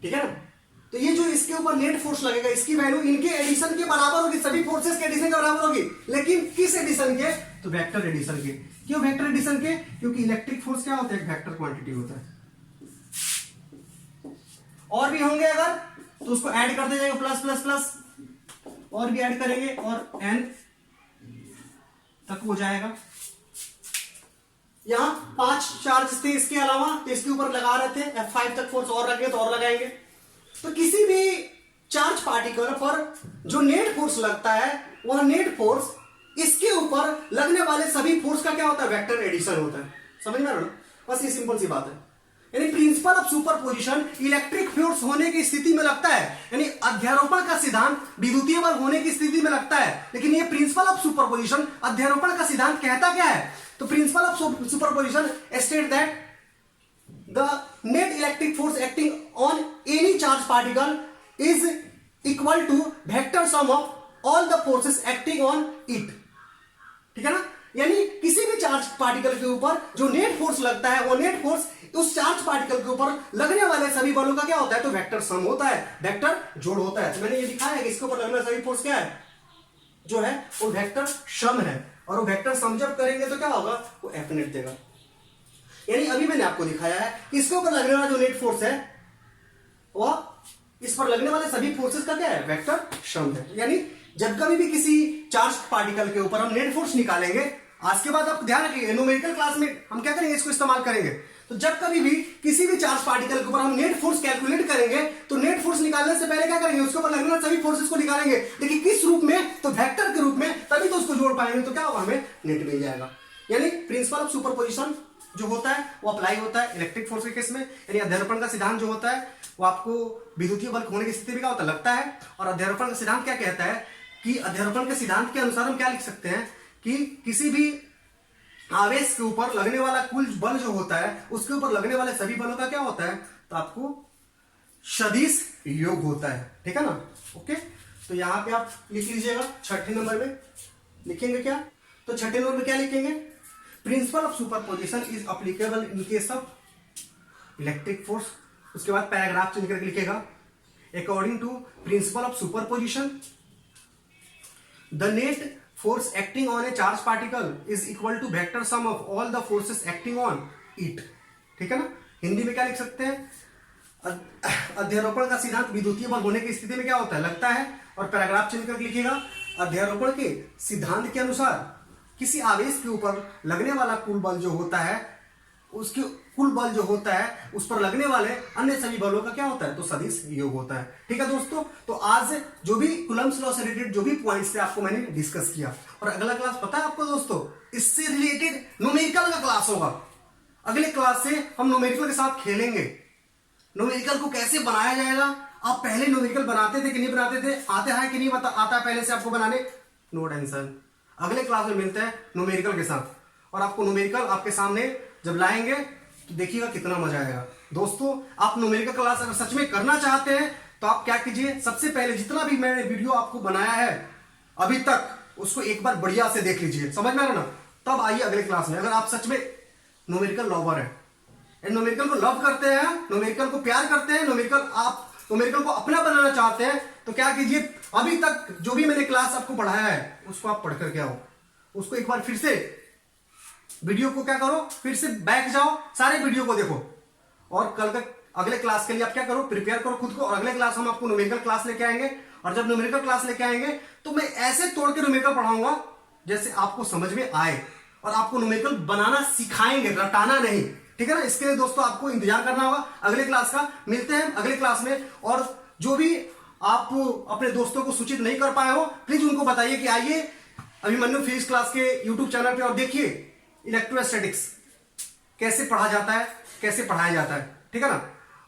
[SPEAKER 1] ठीक है ना। तो ये जो इसके ऊपर नेट फोर्स लगेगा इसकी वैल्यू इनके एडिशन के बराबर होगी, सभी फोर्सेस के एडिशन के बराबर होगी। लेकिन किस एडिशन के? तो वेक्टर एडिशन के। क्यों वेक्टर एडिशन के? क्योंकि इलेक्ट्रिक फोर्स क्या होता है? एक वेक्टर क्वांटिटी होता है। और भी होंगे अगर तो उसको ऐड करते जाएंगे, प्लस प्लस प्लस, और भी ऐड करेंगे और n तक हो जाएगा। यहां 5 चार्ज थे इसके अलावा, तो इसके ऊपर लगा रहे थे, F5 तक फोर्स और लगे तो और लगाएंगे। तो किसी भी चार्ज पार्टिकल पर जो नेट फोर्स लगता है वह नेट फोर्स इसके ऊपर लगने वाले सभी फोर्स का क्या होता है? वेक्टर एडिशन होता है। समझ में आ रहा है? बस ये सिंपल सी बात है। यानी principal of superposition electric force होने की स्थिति में लगता है, यानी अध्यारोपण का सिद्धांत विद्युतीय बल होने की स्थिति में लगता है। लेकिन ये प्रिंसिपल ऑफ सुपरपोजिशन अध्यारोपण का सिद्धांत कहता क्या है? तो principal of superposition state that the net electric force acting on any charge particle is equal to vector sum of all the forces acting on it। ठीक है ना। यानी किसी भी चार्ज पार्टिकल के ऊपर जो नेट फोर्स लगता है वो नेट फोर्स उस चार्ज पार्टिकल के ऊपर लगने वाले सभी बलों का क्या होता है? तो वेक्टर सम होता है, वेक्टर जोड़ होता है। तो मैंने ये दिखाया है कि इसके ऊपर लगने वाले सभी फोर्स क्या है? जो है वो वेक्टर सम है। और वो वेक्टर सम जब करेंगे तो क्या होगा? वो एफ नेट देगा। यानी अभी मैंने आपको दिखाया है कि इसके ऊपर लगने वाला जो नेट फोर्स है वह इस पर लगने वाले सभी फोर्सेस का क्या है? वेक्टर सम है। यानी जब कभी भी किसी चार्ज पार्टिकल के ऊपर हम नेट फोर्स निकालेंगे, आज के बाद आप ध्यान रखिए न्यूमेरिकल क्लास में हम क्या करेंगे? इसको इस्तेमाल करेंगे। तो जब कभी भी किसी भी चार्ज पार्टिकल के ऊपर हम नेट फोर्स कैलकुलेट करेंगे तो नेट फोर्स निकालने से पहले क्या करेंगे? उसके ऊपर लगने वाले सभी फोर्सेस को निकालेंगे। लेकिन किस रूप में? तो वेक्टर के रूप में, तभी तो उसको जोड़ पाएंगे। तो क्या होगा? हमें नेट मिल जाएगा। यानी प्रिंसिपल ऑफ सुपरपोजिशन जो होता है वो अप्लाई होता है इलेक्ट्रिक फोर्स के केस में। यानी अध्यारोपण का सिद्धांत जो होता है वो आपको विद्युतीय बल होने की स्थिति में क्या होता है? लगता है। और अध्यारोपण का सिद्धांत क्या कहता है कि अध्यारोपण के सिद्धांत के अनुसार हम क्या लिख सकते हैं कि किसी भी आवेश के ऊपर लगने वाला कुल बल जो होता है उसके ऊपर लगने वाले सभी बलों का क्या होता है? तो आपको सदिश योग होता है। ठीक है ना। ओके, तो यहां पे आप लिख लीजिएगा। 6 नंबर में लिखेंगे क्या? तो 6 नंबर में क्या लिखेंगे? Principle of superposition is applicable in case of electric force. उसके बाद पैराग्राफ चेंज करके लिखेगा according to principle of superposition the net force acting on a charged particle is equal to vector sum of all the forces acting on it। ठीक है ना। हिंदी में क्या लिख सकते हैं? अध्यारोपण का सिद्धांत विद्युतीय बल होने की स्थिति में क्या होता है? लगता है। और पैराग्राफ चेंज करके लिखिएगा अध्यारोपण के सिद्धांत के अनुसार किसी आवेश के ऊपर लगने वाला कुल बल जो होता है उसके कुल बल जो होता है उस पर लगने वाले अन्य सभी बलों का क्या होता है? तो सदिश योग होता है। ठीक है दोस्तों, तो आज जो भी कूलम्ब्स लॉ से रिलेटेड जो भी पॉइंट्स थे आपको मैंने डिस्कस किया। और अगला क्लास पता है आपको दोस्तों, इससे रिलेटेड न्यूमेरिकल का क्लास होगा। अगले क्लास से हम न्यूमेरिकल के साथ खेलेंगे। न्यूमेरिकल को कैसे बनाया जाएगा? आप पहले न्यूमेरिकल बनाते थे कि नहीं बनाते थे? आते हैं कि नहीं आता है पहले से आपको बनाने? नो टेंशन, अगले क्लास में मिलते हैं न्यूमेरिकल के साथ। और आपको न्यूमेरिकल आपके सामने जब लाएंगे तो देखिएगा कितना मजा आएगा। दोस्तों, आप न्यूमेरिकल क्लास अगर सच में करना चाहते हैं तो आप क्या कीजिए, सबसे पहले जितना भी मैंने वीडियो आपको बनाया है अभी तक उसको एक बार बढ़िया से देख लीजिए। समझ में आ रहा ना? तब आइए अगले क्लास में। अगर आप सच में न्यूमेरिकल लवर है, न्यूमेरिकल को लव करते हैं, न्यूमेरिकल को प्यार करते हैं, न्यूमेरिकल को अपना बनाना चाहते हैं, तो क्या कीजिए, अभी तक जो भी मैंने क्लास आपको पढ़ाया है उसको आप पढ़ करके आओ। उसको एक बार फिर से वीडियो को क्या करो, फिर से बैक जाओ, सारे वीडियो को देखो। और कल का अगले क्लास के लिए आप क्या करो, प्रिपेयर करो खुद को। और अगले क्लास हम आपको न्यूमेरिकल क्लास लेके आएंगे। और जब न्यूमेरिकल क्लास लेके आएंगे तो मैं ऐसे तोड़ के न्यूमेरिकल पढ़ाऊंगा जैसे आपको समझ में आए। और आपको न्यूमेरिकल बनाना सिखाएंगे, रटाना नहीं। ठीक है ना। इसके लिए दोस्तों आपको इंतजार करना होगा अगले क्लास का। मिलते हैं अगले क्लास में। और जो भी आप अपने दोस्तों को सूचित नहीं कर पाए हो प्लीज उनको बताइए कि आइए अभिमन्यु फिजिक्स क्लास के यूट्यूब चैनल पे और देखिए इलेक्ट्रोस्टैटिक्स कैसे पढ़ा जाता है, कैसे पढ़ाया जाता है। ठीक है ना।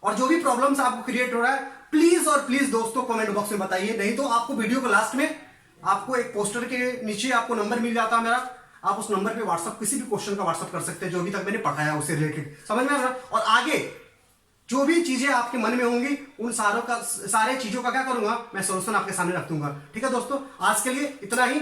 [SPEAKER 1] और जो भी प्रॉब्लम्स आपको क्रिएट हो रहा है प्लीज और प्लीज दोस्तों कमेंट बॉक्स में बताइए। नहीं तो आपको वीडियो के लास्ट में आपको एक पोस्टर के नीचे आपको नंबर मिल जाता है मेरा, आप उस नंबर पे व्हाट्सअप किसी भी क्वेश्चन का व्हाट्सअप कर सकते हैं जो अभी तक मैंने पढ़ाया उससे रिलेटेड। समझ में आ रहा? और आगे जो भी चीजें आपके मन में होंगी उन सारे चीजों का क्या करूंगा मैं, सोल्यूशन आपके सामने रख दूंगा। ठीक है दोस्तों, आज के लिए इतना ही।